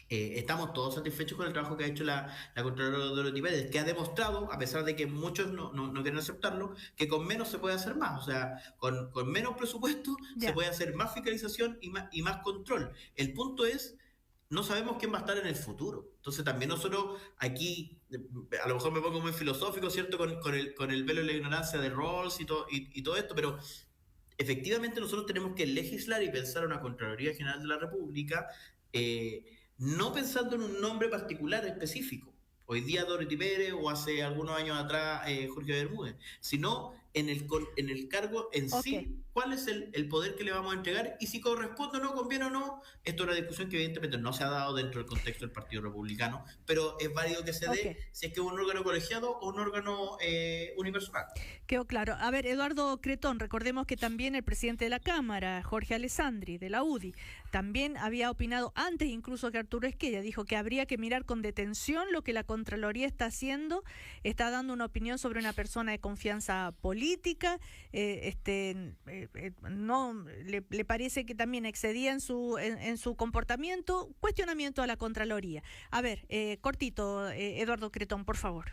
estamos todos satisfechos con el trabajo que ha hecho la Contralora Dorothy Pérez, que ha demostrado, a pesar de que muchos no quieren aceptarlo, que con menos se puede hacer más. O sea, con menos presupuesto se puede hacer más fiscalización y más control. El punto es, no sabemos quién va a estar en el futuro. Entonces también nosotros aquí, a lo mejor me pongo muy filosófico, ¿cierto? Con el velo de la ignorancia de Rawls y todo esto, pero efectivamente nosotros tenemos que legislar y pensar una Contraloría General de la República, no pensando en un nombre particular específico, hoy día Dorothy Pérez o hace algunos años atrás Jorge Bermúdez, sino en el cargo en sí, cuál es el poder que le vamos a entregar y si corresponde o no, conviene o no. Esto es una discusión que evidentemente no se ha dado dentro del contexto del Partido Republicano, pero es válido que se dé si es que es un órgano colegiado o un órgano unipersonal. Quedó claro. A ver, Eduardo Cretón, recordemos que también el presidente de la Cámara, Jorge Alessandri, de la UDI, también había opinado antes incluso que Arturo Esquella, dijo que habría que mirar con detención lo que la Contraloría está haciendo, está dando una opinión sobre una persona de confianza política, no le parece que también excedía en su comportamiento, cuestionamiento a la Contraloría. A ver, cortito, Eduardo Cretón, por favor.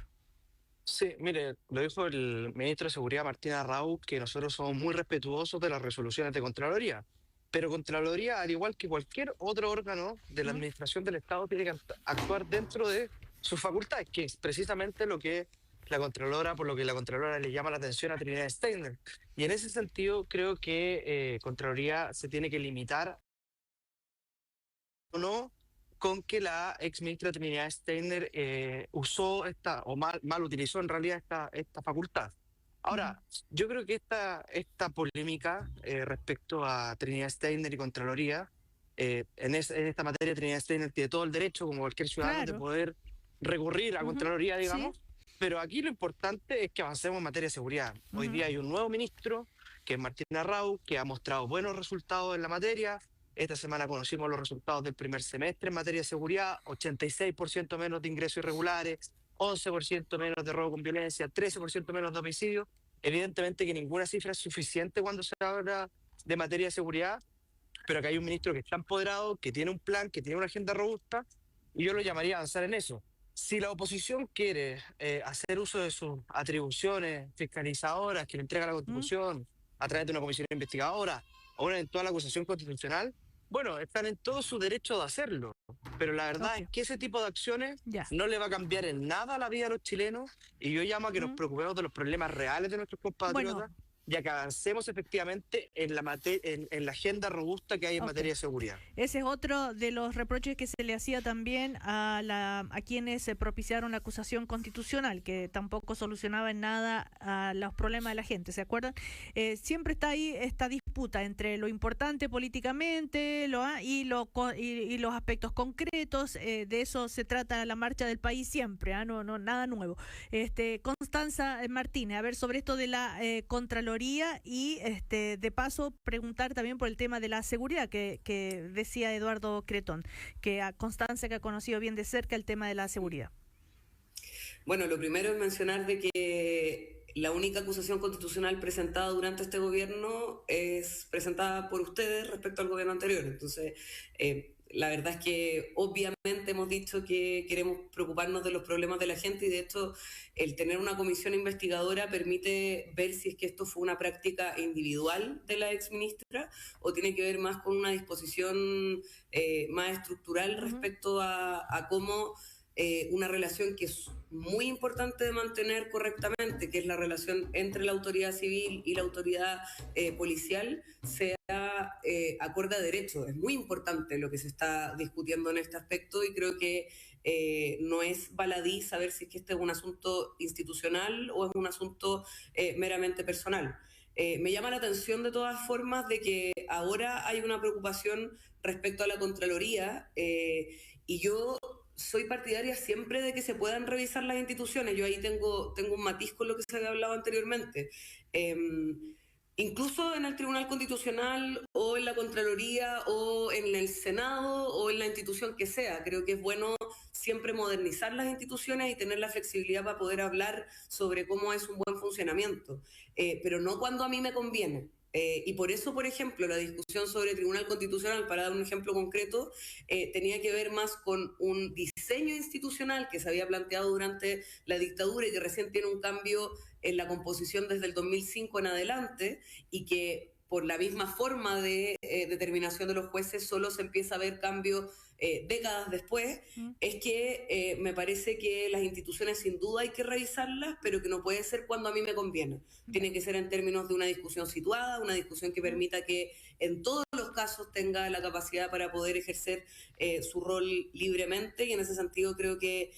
Sí, mire, lo dijo el ministro de Seguridad, Martín Arrau, que nosotros somos muy respetuosos de las resoluciones de Contraloría, pero Contraloría, al igual que cualquier otro órgano de la administración del Estado, tiene que actuar dentro de sus facultades, que es precisamente lo que la Contralora, por lo que la Contralora le llama la atención a Trinidad Steiner. Y en ese sentido creo que Contraloría se tiene que limitar o no con que la ex ministra Trinidad Steiner usó mal utilizó en realidad esta facultad. Ahora, yo creo que esta polémica respecto a Trinidad Steiner y Contraloría, en esta materia Trinidad Steiner tiene todo el derecho, como cualquier ciudadano, de poder recurrir a Contraloría, digamos, pero aquí lo importante es que avancemos en materia de seguridad. Hoy día hay un nuevo ministro, que es Martín Arrau, que ha mostrado buenos resultados en la materia. Esta semana conocimos los resultados del primer semestre en materia de seguridad: 86% menos de ingresos irregulares, 11% menos de robo con violencia, 13% menos de homicidio. Evidentemente que ninguna cifra es suficiente cuando se habla de materia de seguridad, pero que hay un ministro que está empoderado, que tiene un plan, que tiene una agenda robusta, y yo lo llamaría a avanzar en eso. Si la oposición quiere hacer uso de sus atribuciones fiscalizadoras que le entrega la Constitución a través de una comisión investigadora o una eventual acusación constitucional, bueno, están en todo su derecho de hacerlo. Pero la verdad es que ese tipo de acciones no le va a cambiar en nada la vida a los chilenos, y yo llamo a que nos preocupemos de los problemas reales de nuestros compatriotas, ya que avancemos efectivamente en la agenda robusta que hay en materia de seguridad. Ese es otro de los reproches que se le hacía también a quienes propiciaron la acusación constitucional, que tampoco solucionaba en nada los problemas de la gente, ¿se acuerdan? Siempre está ahí esta disputa entre lo importante políticamente y los aspectos concretos. De eso se trata la marcha del país siempre, no nada nuevo. Constanza Martínez, a ver, sobre esto de la Contraloría, y de paso preguntar también por el tema de la seguridad que decía Eduardo Cretón, que a Constanza, que ha conocido bien de cerca el tema de la seguridad. Bueno, lo primero es mencionar de que la única acusación constitucional presentada durante este gobierno es presentada por ustedes respecto al gobierno anterior. Entonces, la verdad es que obviamente hemos dicho que queremos preocuparnos de los problemas de la gente, y de hecho el tener una comisión investigadora permite ver si es que esto fue una práctica individual de la exministra o tiene que ver más con una disposición más estructural respecto a cómo una relación que es muy importante de mantener correctamente, que es la relación entre la autoridad civil y la autoridad policial, sea acorde a derecho. Es muy importante lo que se está discutiendo en este aspecto, y creo que no es baladí saber si es que este es un asunto institucional o es un asunto meramente personal. Me llama la atención de todas formas de que ahora hay una preocupación respecto a la Contraloría, y yo soy partidaria siempre de que se puedan revisar las instituciones. Yo ahí tengo un matiz con lo que se había hablado anteriormente. Incluso en el Tribunal Constitucional o en la Contraloría o en el Senado o en la institución que sea. Creo que es bueno siempre modernizar las instituciones y tener la flexibilidad para poder hablar sobre cómo es un buen funcionamiento, pero no cuando a mí me conviene. Y por eso, por ejemplo, la discusión sobre el Tribunal Constitucional, para dar un ejemplo concreto, tenía que ver más con un diseño institucional que se había planteado durante la dictadura y que recién tiene un cambio en la composición desde el 2005 en adelante, y que por la misma forma de determinación de los jueces solo se empieza a ver cambio décadas después. Es que me parece que las instituciones sin duda hay que revisarlas, pero que no puede ser cuando a mí me conviene. Tiene que ser en términos de una discusión situada, una discusión que permita que en todos los casos tenga la capacidad para poder ejercer su rol libremente, y en ese sentido creo que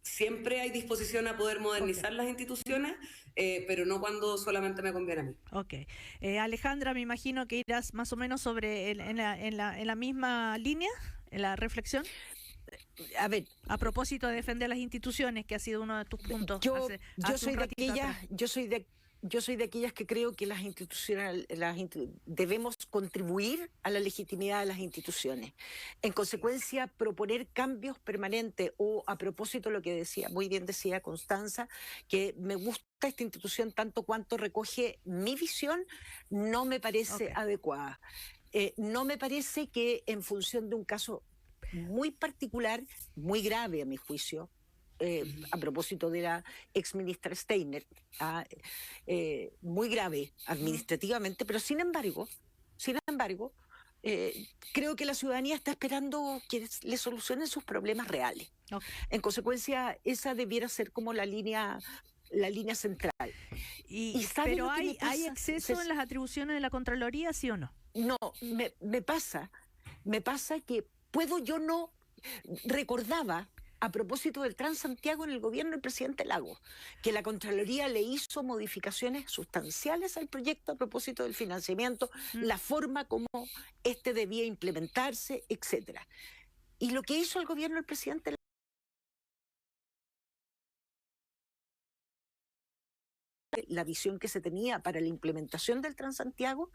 siempre hay disposición a poder modernizar las instituciones, pero no cuando solamente me conviene a mí. Ok. Alejandra, me imagino que irás más o menos sobre en la misma línea, en la reflexión. A ver, a propósito de defender las instituciones, que ha sido uno de tus puntos. Yo soy de aquellas que creo que las instituciones debemos contribuir a la legitimidad de las instituciones. En consecuencia, proponer cambios permanentes, o a propósito lo que muy bien decía Constanza, que me gusta esta institución tanto cuanto recoge mi visión, no me parece adecuada. No me parece que en función de un caso muy particular, muy grave a mi juicio, a propósito de la exministra Steiner, muy grave administrativamente, pero sin embargo, creo que la ciudadanía está esperando que le solucionen sus problemas reales. En consecuencia, esa debiera ser como la línea central. Pero ¿hay exceso en las atribuciones de la Contraloría, sí o no? No, me pasa que yo no recordaba, a propósito del Transantiago en el gobierno del presidente Lagos, que la Contraloría le hizo modificaciones sustanciales al proyecto a propósito del financiamiento, la forma como debía implementarse, etcétera. Y lo que hizo el gobierno del presidente Lagos, la visión que se tenía para la implementación del Transantiago,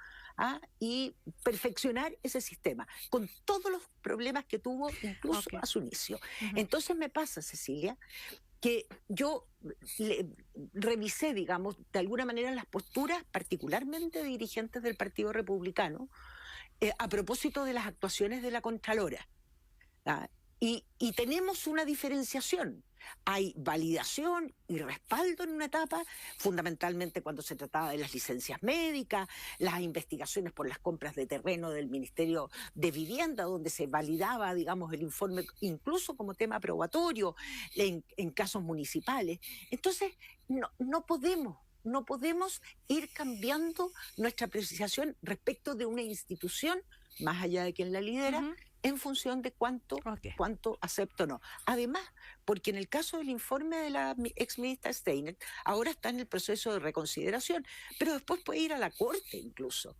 y perfeccionar ese sistema, con todos los problemas que tuvo incluso a su inicio. Entonces me pasa, Cecilia, que yo revisé, digamos, de alguna manera las posturas, particularmente de dirigentes del Partido Republicano, a propósito de las actuaciones de la Contralora. Y tenemos una diferenciación. Hay validación y respaldo en una etapa, fundamentalmente cuando se trataba de las licencias médicas, las investigaciones por las compras de terreno del Ministerio de Vivienda, donde se validaba, digamos, el informe incluso como tema probatorio en casos municipales. Entonces, no podemos ir cambiando nuestra apreciación respecto de una institución, más allá de quien la lidera, en función de cuánto acepto o no. Además, porque en el caso del informe de la exministra Steiner, ahora está en el proceso de reconsideración, pero después puede ir a la Corte incluso.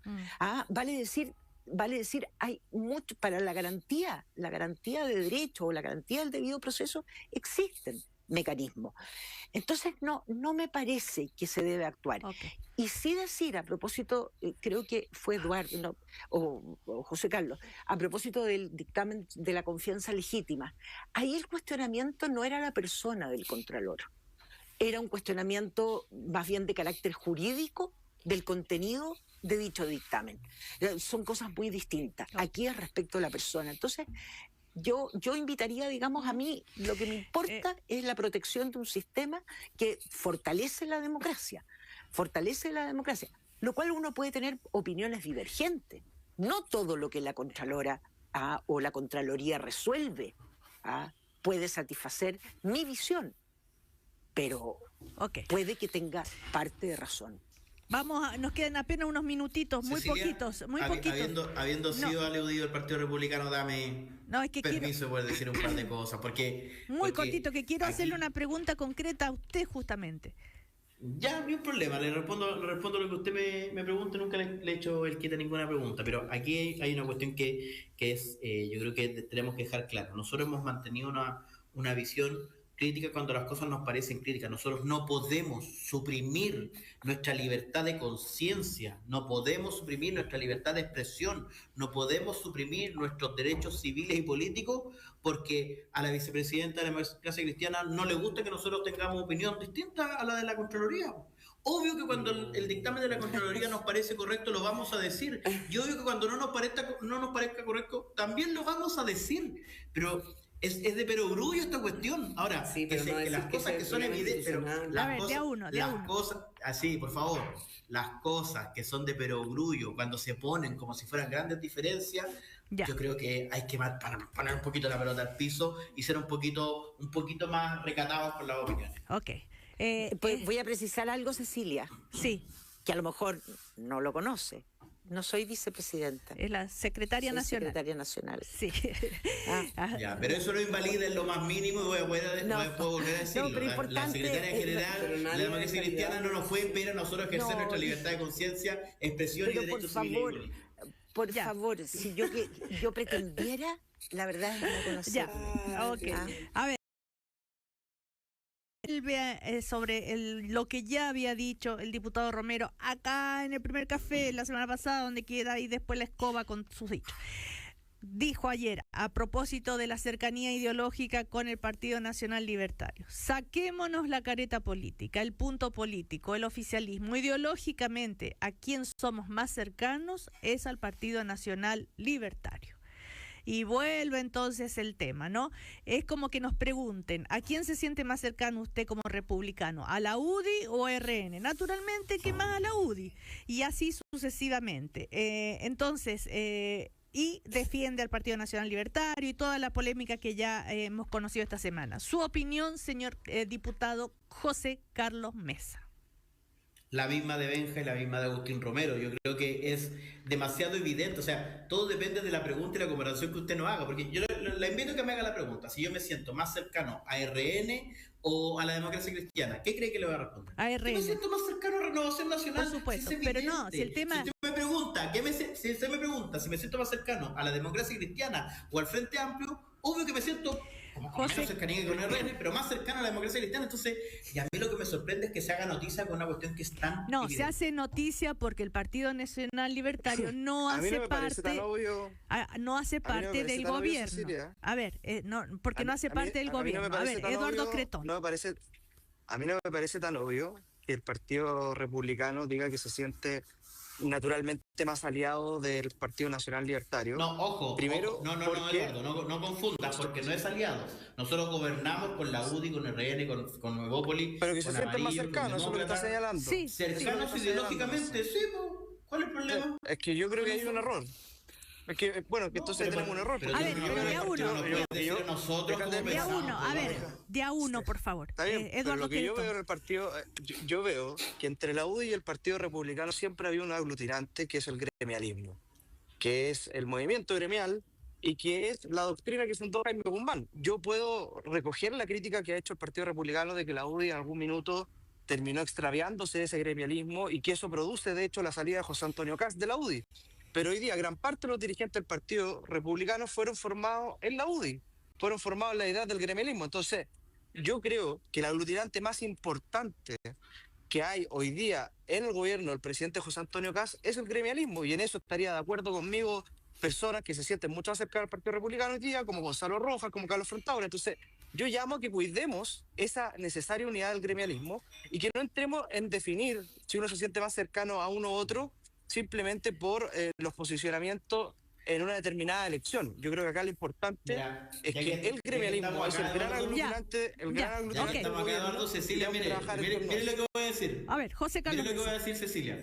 Vale decir, hay mucho para la garantía de derecho o la garantía del debido proceso, existen mecanismos. Entonces, no me parece que se debe actuar. Y sí decir, a propósito, creo que fue Eduardo o José Carlos, a propósito del dictamen de la confianza legítima, ahí el cuestionamiento no era la persona del Contralor. era un cuestionamiento más bien de carácter jurídico del contenido de dicho dictamen. Son cosas muy distintas. Aquí es respecto a la persona. Entonces, yo invitaría, digamos, a mí lo que me importa es la protección de un sistema que fortalece la democracia, lo cual uno puede tener opiniones divergentes. No todo lo que la Contralora o la Contraloría resuelve puede satisfacer mi visión, pero puede que tenga parte de razón. Nos quedan apenas unos minutitos, muy poquitos. Habiendo sido aludido el Partido Republicano, dame permiso de poder decir un par de cosas, porque cortito, que quiero hacerle una pregunta concreta a usted justamente. Ya, ni un problema, le respondo lo que usted me pregunte, nunca le he hecho el quita ninguna pregunta, pero aquí hay una cuestión que es, yo creo que tenemos que dejar claro. Nosotros hemos mantenido una visión crítica cuando las cosas nos parecen críticas. Nosotros no podemos suprimir nuestra libertad de conciencia, no podemos suprimir nuestra libertad de expresión, no podemos suprimir nuestros derechos civiles y políticos porque a la vicepresidenta de la Democracia Cristiana no le gusta que nosotros tengamos opinión distinta a la de la Contraloría. Obvio que cuando el dictamen de la Contraloría nos parece correcto lo vamos a decir, y obvio que cuando no nos parezca correcto también lo vamos a decir, pero es de perogrullo esta cuestión. Ahora, sí, que las cosas que son evidentes, pero las cosas, así, por favor, las cosas que son de perogrullo, cuando se ponen como si fueran grandes diferencias, yo creo que hay que poner un poquito la pelota al piso y ser un poquito más recatados con las opiniones. Pues voy a precisar algo, Cecilia. Sí. Que a lo mejor no lo conoce. No soy vicepresidenta. Es la secretaria nacional. Secretaria nacional. Sí. Ya, pero eso no invalida en lo más mínimo, y voy a volver a decirlo. No, pero la secretaria general, la Democracia Cristiana no nos fue impedir a nosotros ejercer nuestra libertad de conciencia, expresión y derechos civiles. Por favor, si yo pretendiera, la verdad es que no conocer. A ver. Sobre lo que ya había dicho el diputado Romero acá en el primer café la semana pasada, donde queda ahí después la escoba con sus dichos. Dijo ayer, a propósito de la cercanía ideológica con el Partido Nacional Libertario: saquémonos la careta política, el punto político, el oficialismo. Ideológicamente, a quien somos más cercanos es al Partido Nacional Libertario. Y vuelve entonces el tema, ¿no? Es como que nos pregunten, ¿a quién se siente más cercano usted como republicano? ¿A la UDI o a RN? Naturalmente que más a la UDI. Y así sucesivamente. Y defiende al Partido Nacional Libertario y toda la polémica que ya hemos conocido esta semana. Su opinión, señor diputado José Carlos Mesa. La misma de Benja y la misma de Agustín Romero. Yo creo que es demasiado evidente. O sea, todo depende de la pregunta y la comparación que usted nos haga. Porque yo la invito a que me haga la pregunta. Si yo me siento más cercano a RN o a la Democracia Cristiana, ¿qué cree que le voy a responder? A RN. Yo me siento más cercano a Renovación Nacional. Por supuesto, pero no, si el tema... Si usted me pregunta si me siento más cercano a la Democracia Cristiana o al Frente Amplio, obvio que me siento... con menos cercanía que con RN, pero más cercano a la Democracia Cristiana. Entonces, y a mí lo que me sorprende es que se haga noticia con una cuestión que es tan evidente. Se hace noticia porque el Partido Nacional Libertario no hace parte del gobierno. A ver, porque no hace parte del gobierno. A ver, Eduardo Cretón. A mí no me parece tan obvio que el Partido Republicano diga que se siente naturalmente más aliado del Partido Nacional Libertario. No, ojo, primero, Eduardo, no confundas, porque no es aliado. Nosotros gobernamos con la UDI, con RN, con Nuevópolis. Pero que se sienten más cercanos, eso es lo que está señalando. Sí, cercanos ideológicamente, sí, ¿cuál es el problema? Es que yo creo que hay un error. Es que, que entonces tenemos un error. A ver, de a uno, por favor. Está bien, Eduardo, lo que yo veo en el partido, yo veo que entre la UDI y el Partido Republicano siempre había un aglutinante, que es el gremialismo, que es el movimiento gremial y que es la doctrina que sentó Jaime Guzmán. Yo puedo recoger la crítica que ha hecho el Partido Republicano de que la UDI en algún minuto terminó extraviándose de ese gremialismo y que eso produce, de hecho, la salida de José Antonio Kast de la UDI. Pero hoy día gran parte de los dirigentes del Partido Republicano fueron formados en la UDI, fueron formados en la idea del gremialismo. Entonces, yo creo que el aglutinante más importante que hay hoy día en el gobierno del presidente José Antonio Kast es el gremialismo, y en eso estaría de acuerdo conmigo personas que se sienten mucho más cerca del Partido Republicano hoy día, como Gonzalo Rojas, como Carlos Frontaura. Entonces, yo llamo a que cuidemos esa necesaria unidad del gremialismo y que no entremos en definir si uno se siente más cercano a uno u otro simplemente por los posicionamientos en una determinada elección. Yo creo que acá lo importante es que el gremialismo es el gran aglutinante, Eduardo, Cecilia, mire lo que voy a decir. A ver, José Carlos. Mire lo que voy a decir, Cecilia.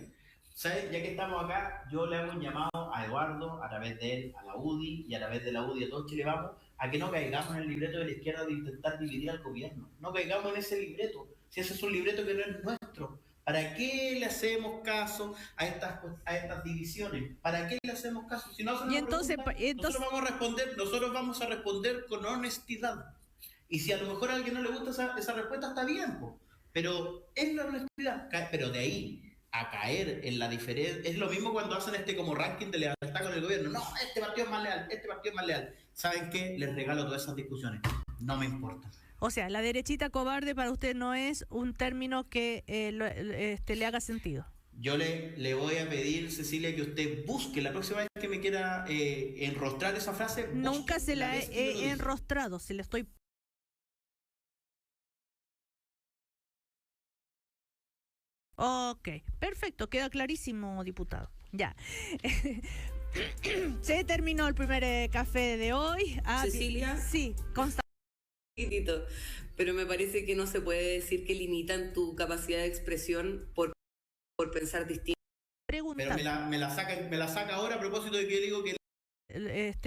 ¿Sabes? Ya que estamos acá, yo le hago un llamado a Eduardo, a través de él, a la UDI y a través de la UDI a todo Chile Vamos, a que no caigamos en el libreto de la izquierda de intentar dividir al gobierno. No caigamos en ese libreto. Si ese es un libreto que no es nuestro. ¿Para qué le hacemos caso a estas divisiones? ¿Para qué le hacemos caso? Si no, nosotros vamos a responder con honestidad. Y si a lo mejor a alguien no le gusta esa respuesta, está bien, po. Pero es la honestidad. Pero de ahí a caer en la diferencia, es lo mismo cuando hacen como ranking de lealtad con el gobierno. No, este partido es más leal, este partido es más leal. ¿Saben qué? Les regalo todas esas discusiones. No me importa. O sea, la derechita cobarde para usted no es un término que le haga sentido. Yo le voy a pedir, Cecilia, que usted busque la próxima vez que me quiera enrostrar esa frase. Nunca se la he enrostrado, se la estoy... Ok, perfecto, queda clarísimo, diputado. Ya. Se terminó el primer café de hoy. Cecilia. Sí, Constanza. Pero me parece que no se puede decir que limitan tu capacidad de expresión por pensar distinto. Pero me la saca ahora a propósito de que yo digo que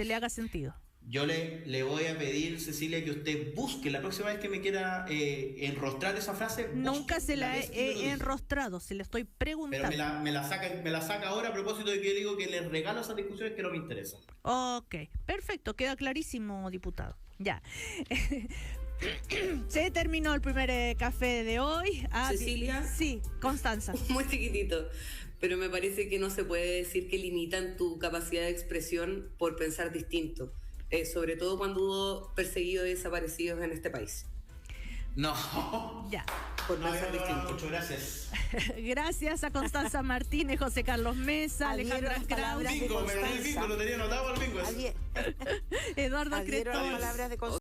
le haga sentido. Yo le voy a pedir, Cecilia, que usted busque la próxima vez que me quiera enrostrar esa frase. Nunca se la he enrostrado, se la estoy preguntando. Pero me la saca ahora a propósito de que yo digo que les regalo esas discusiones que no me interesan. Ok, perfecto, queda clarísimo, diputado. Ya. Se terminó el primer café de hoy. Cecilia. Sí, Constanza. Muy chiquitito. Pero me parece que no se puede decir que limitan tu capacidad de expresión por pensar distinto. Sobre todo cuando hubo perseguidos y desaparecidos en este país. No. Ya. Por pensar distinto. Muchas gracias. Gracias a Constanza Martínez, José Carlos Mesa, Alejandra Kraus. Bingo, me gané el bingo, lo tenía anotado al bingo. Eduardo Cretón.